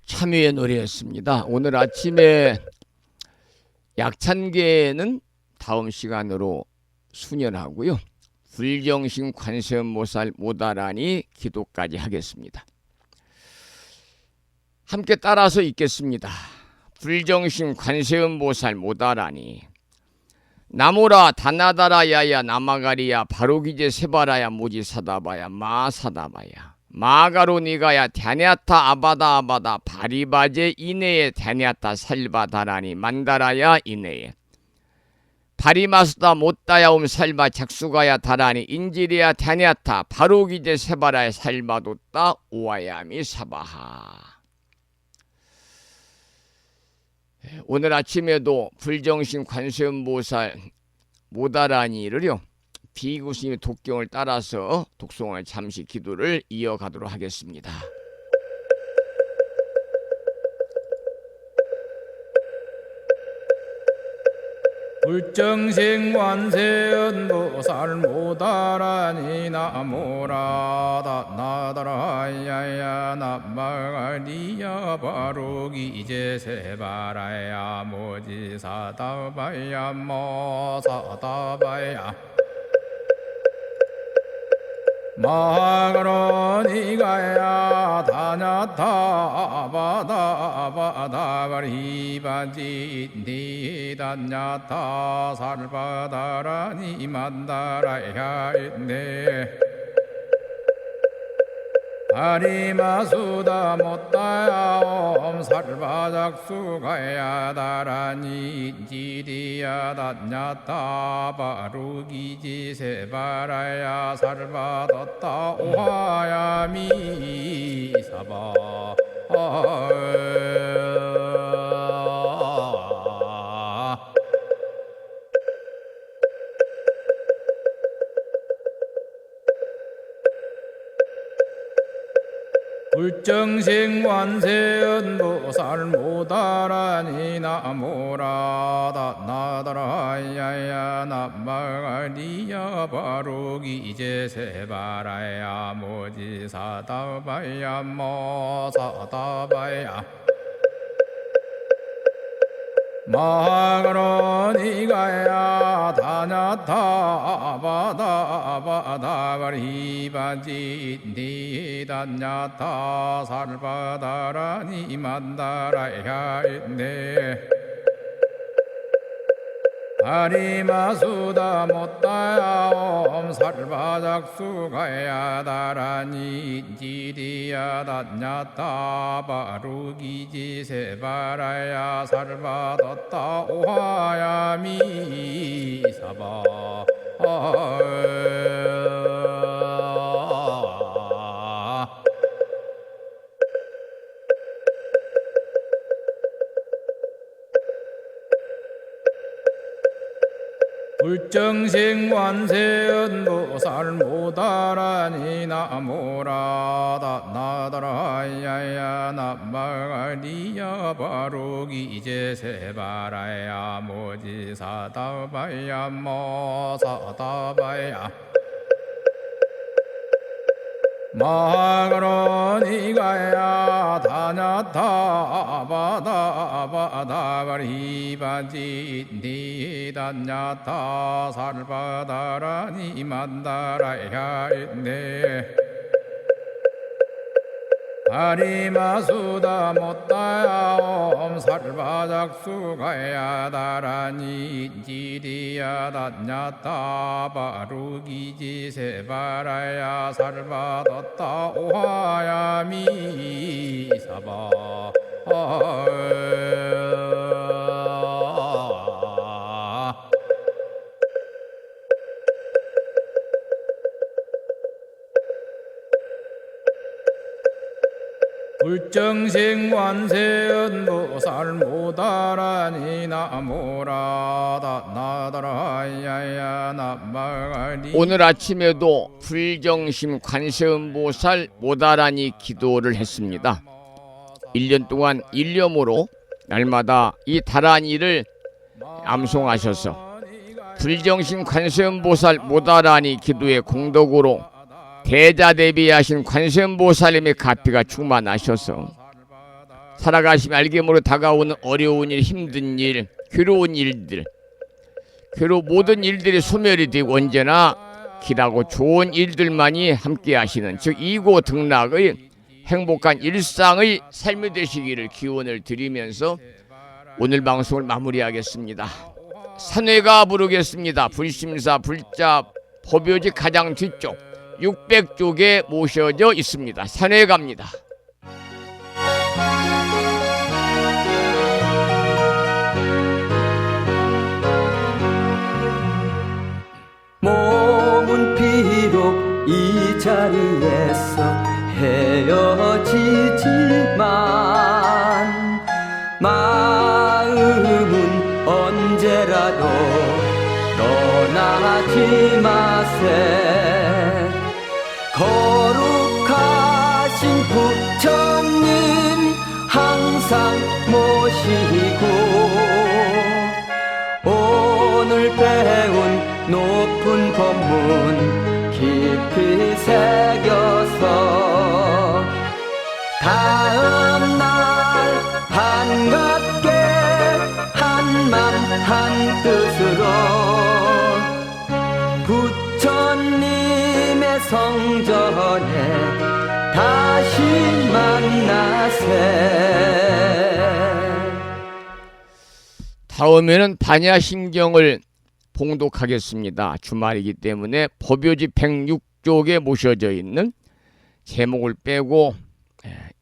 참여의 노래였습니다. 오늘 아침에 약찬계는 다음 시간으로 수년하고요. 불정신 관세음보살 모다라니 기도까지 하겠습니다. 함께 따라서 읽겠습니다. 불정신 관세음보살 모다라니 나무라 다나다라야야 나마가리야 바로기제 세바라야 모지사다바야 마사다바야 마가로 니가야 갸냐타 아바다 아바다 바리바제 이내에 갸냐타 살바다라니 만다라야 이내에 바리마스다 못다야옴 살바 작수가야 다라니 인지리야 갸냐타 바로기제 세바라야 살바도따 오아야미 사바하. 오늘 아침에도 불정신 관세음보살 모다라니를요 비구스님의 독경을 따라서 독송을 잠시 기도를 이어가도록 하겠습니다. 불정신 관세음보살 모다라니 나모라다 나다라야야 나마리야 바로기 제세바라야 모지사다바야 모사다바야 마가로니가야 다냐타바다바다바리바지 니다냐타 살바다라니 만다라야 있네 아리마수다 못다야 옴 살바작수가야 다라니 지리야 다냐타 바루기지 세바라야 살바뒀다 오하야 미사바 불정신 관세음보살 모다라니 나모라다 나다라야야 나마리야 바로기 제세바라야 모지사다바야 모사다바야 마가로니가야 다냐타바다바다바리바지 니다냐타 살바다라니 만다라야 있네 아리마수다 못다야 옴 살바작수가야 다라니 지리야 다냐타 바루기지 세바라야 살바뒀다 오하야 미사바 불정신 관세음보살 모다라니 나모라다 나다라야야 나마리야 바로기 제세바라야 모지사다바야 모사다바야 마가로니가야 다냐타바다바다바리바지 니다냐타 살바다라니 만다라야 있네 아리마수다 못다야 옴 살바작수가야 다라니 지리야 다냐타 바루기지 세바라야 살바뒀다 오하야 미사바 불정신 관세음보살 모다라니 나모라다 나다라야야 나마리 오늘 아침에도 불정심 관세음보살 모다라니 기도를 했습니다. 1년 동안 일념으로 날마다 이 다라니를 암송하셔서 불정심 관세음보살 모다라니 기도의 공덕으로 대자대비하신 관세음보살님의 가피가 충만하셔서 살아가시며 알게 모르 다가오는 어려운 일, 힘든 일, 괴로운 일들, 모든 일들이 소멸이 되고 언제나 길하고 좋은 일들만이 함께 하시는 즉 이고 등락의 행복한 일상의 삶이 되시기를 기원을 드리면서 오늘 방송을 마무리하겠습니다. 산회가 부르겠습니다. 불심사 불자 법요지 가장 뒤쪽 600쪽에 모셔져 있습니다. 산에 갑니다. 몸은 비록 이 자리에서 헤어지지만 마음 만나세 거룩하신 부처님 항상 모시고 오늘 배운 높은 법문 깊이 새겨서 다음날 반갑게 한맘 한뜻으로 부처님의 성전에 다시 만나세. 다음에는 반야심경을 봉독하겠습니다. 주말이기 때문에 법요지 106쪽에 모셔져 있는 제목을 빼고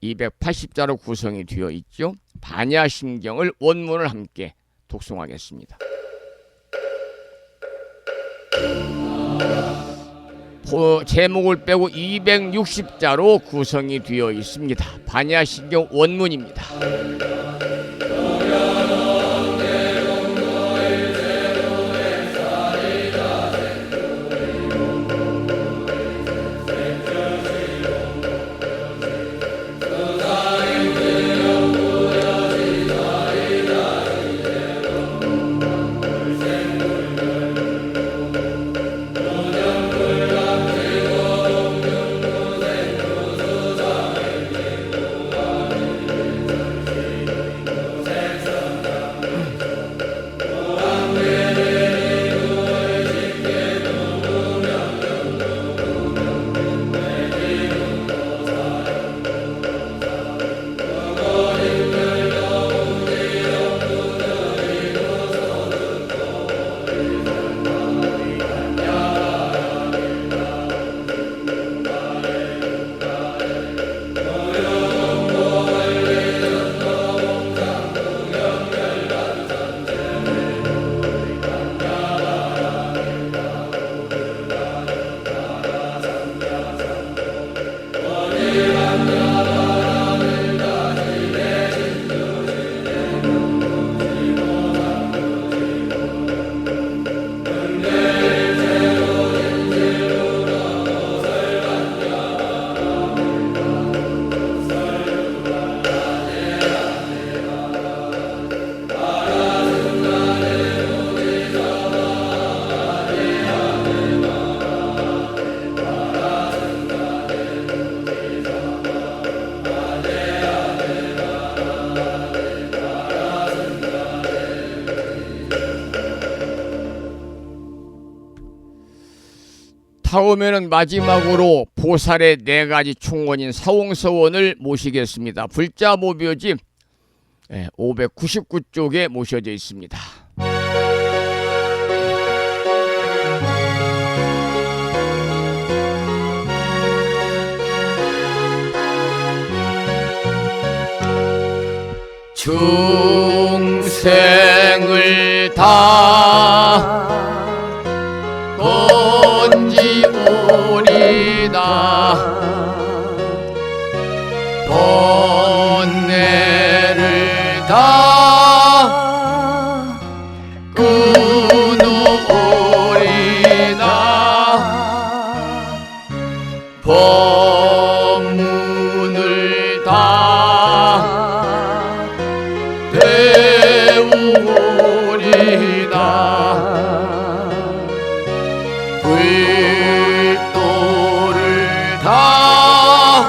280자로 구성이 되어 있죠. 반야심경을 원문을 함께 독송하겠습니다. 제목을 빼고 260자로 구성이 되어 있습니다. 반야심경 원문입니다. 다음에는 마지막으로 보살의 4가지 총원인 사홍서원을 모시겠습니다. 불자보묘지 599쪽에 모셔져 있습니다. 중생을 다 건지오리다 번뇌를 다 끊어오리다 법문을 다 배우오리다 불도를 다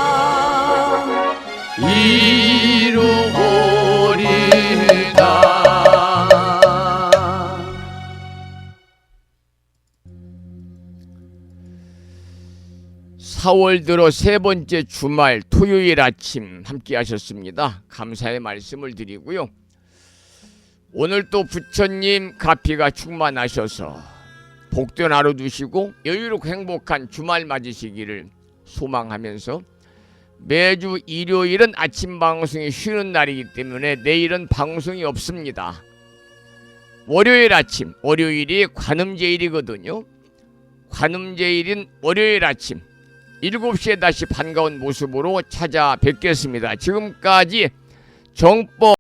이루오리다. (4월) 들어 3번째 주말 토요일 아침 함께 하셨습니다. 감사의 말씀을 드리고요. 오늘 또 부처님 가피가 충만하셔서 복된 하루 두시고 여유롭고 행복한 주말 맞으시기를 소망하면서 매주 일요일은 아침 방송이 쉬는 날이기 때문에 내일은 방송이 없습니다. 월요일 아침, 월요일이 관음제일이거든요. 관음제일인 월요일 아침 7시에 다시 반가운 모습으로 찾아뵙겠습니다. 지금까지 정법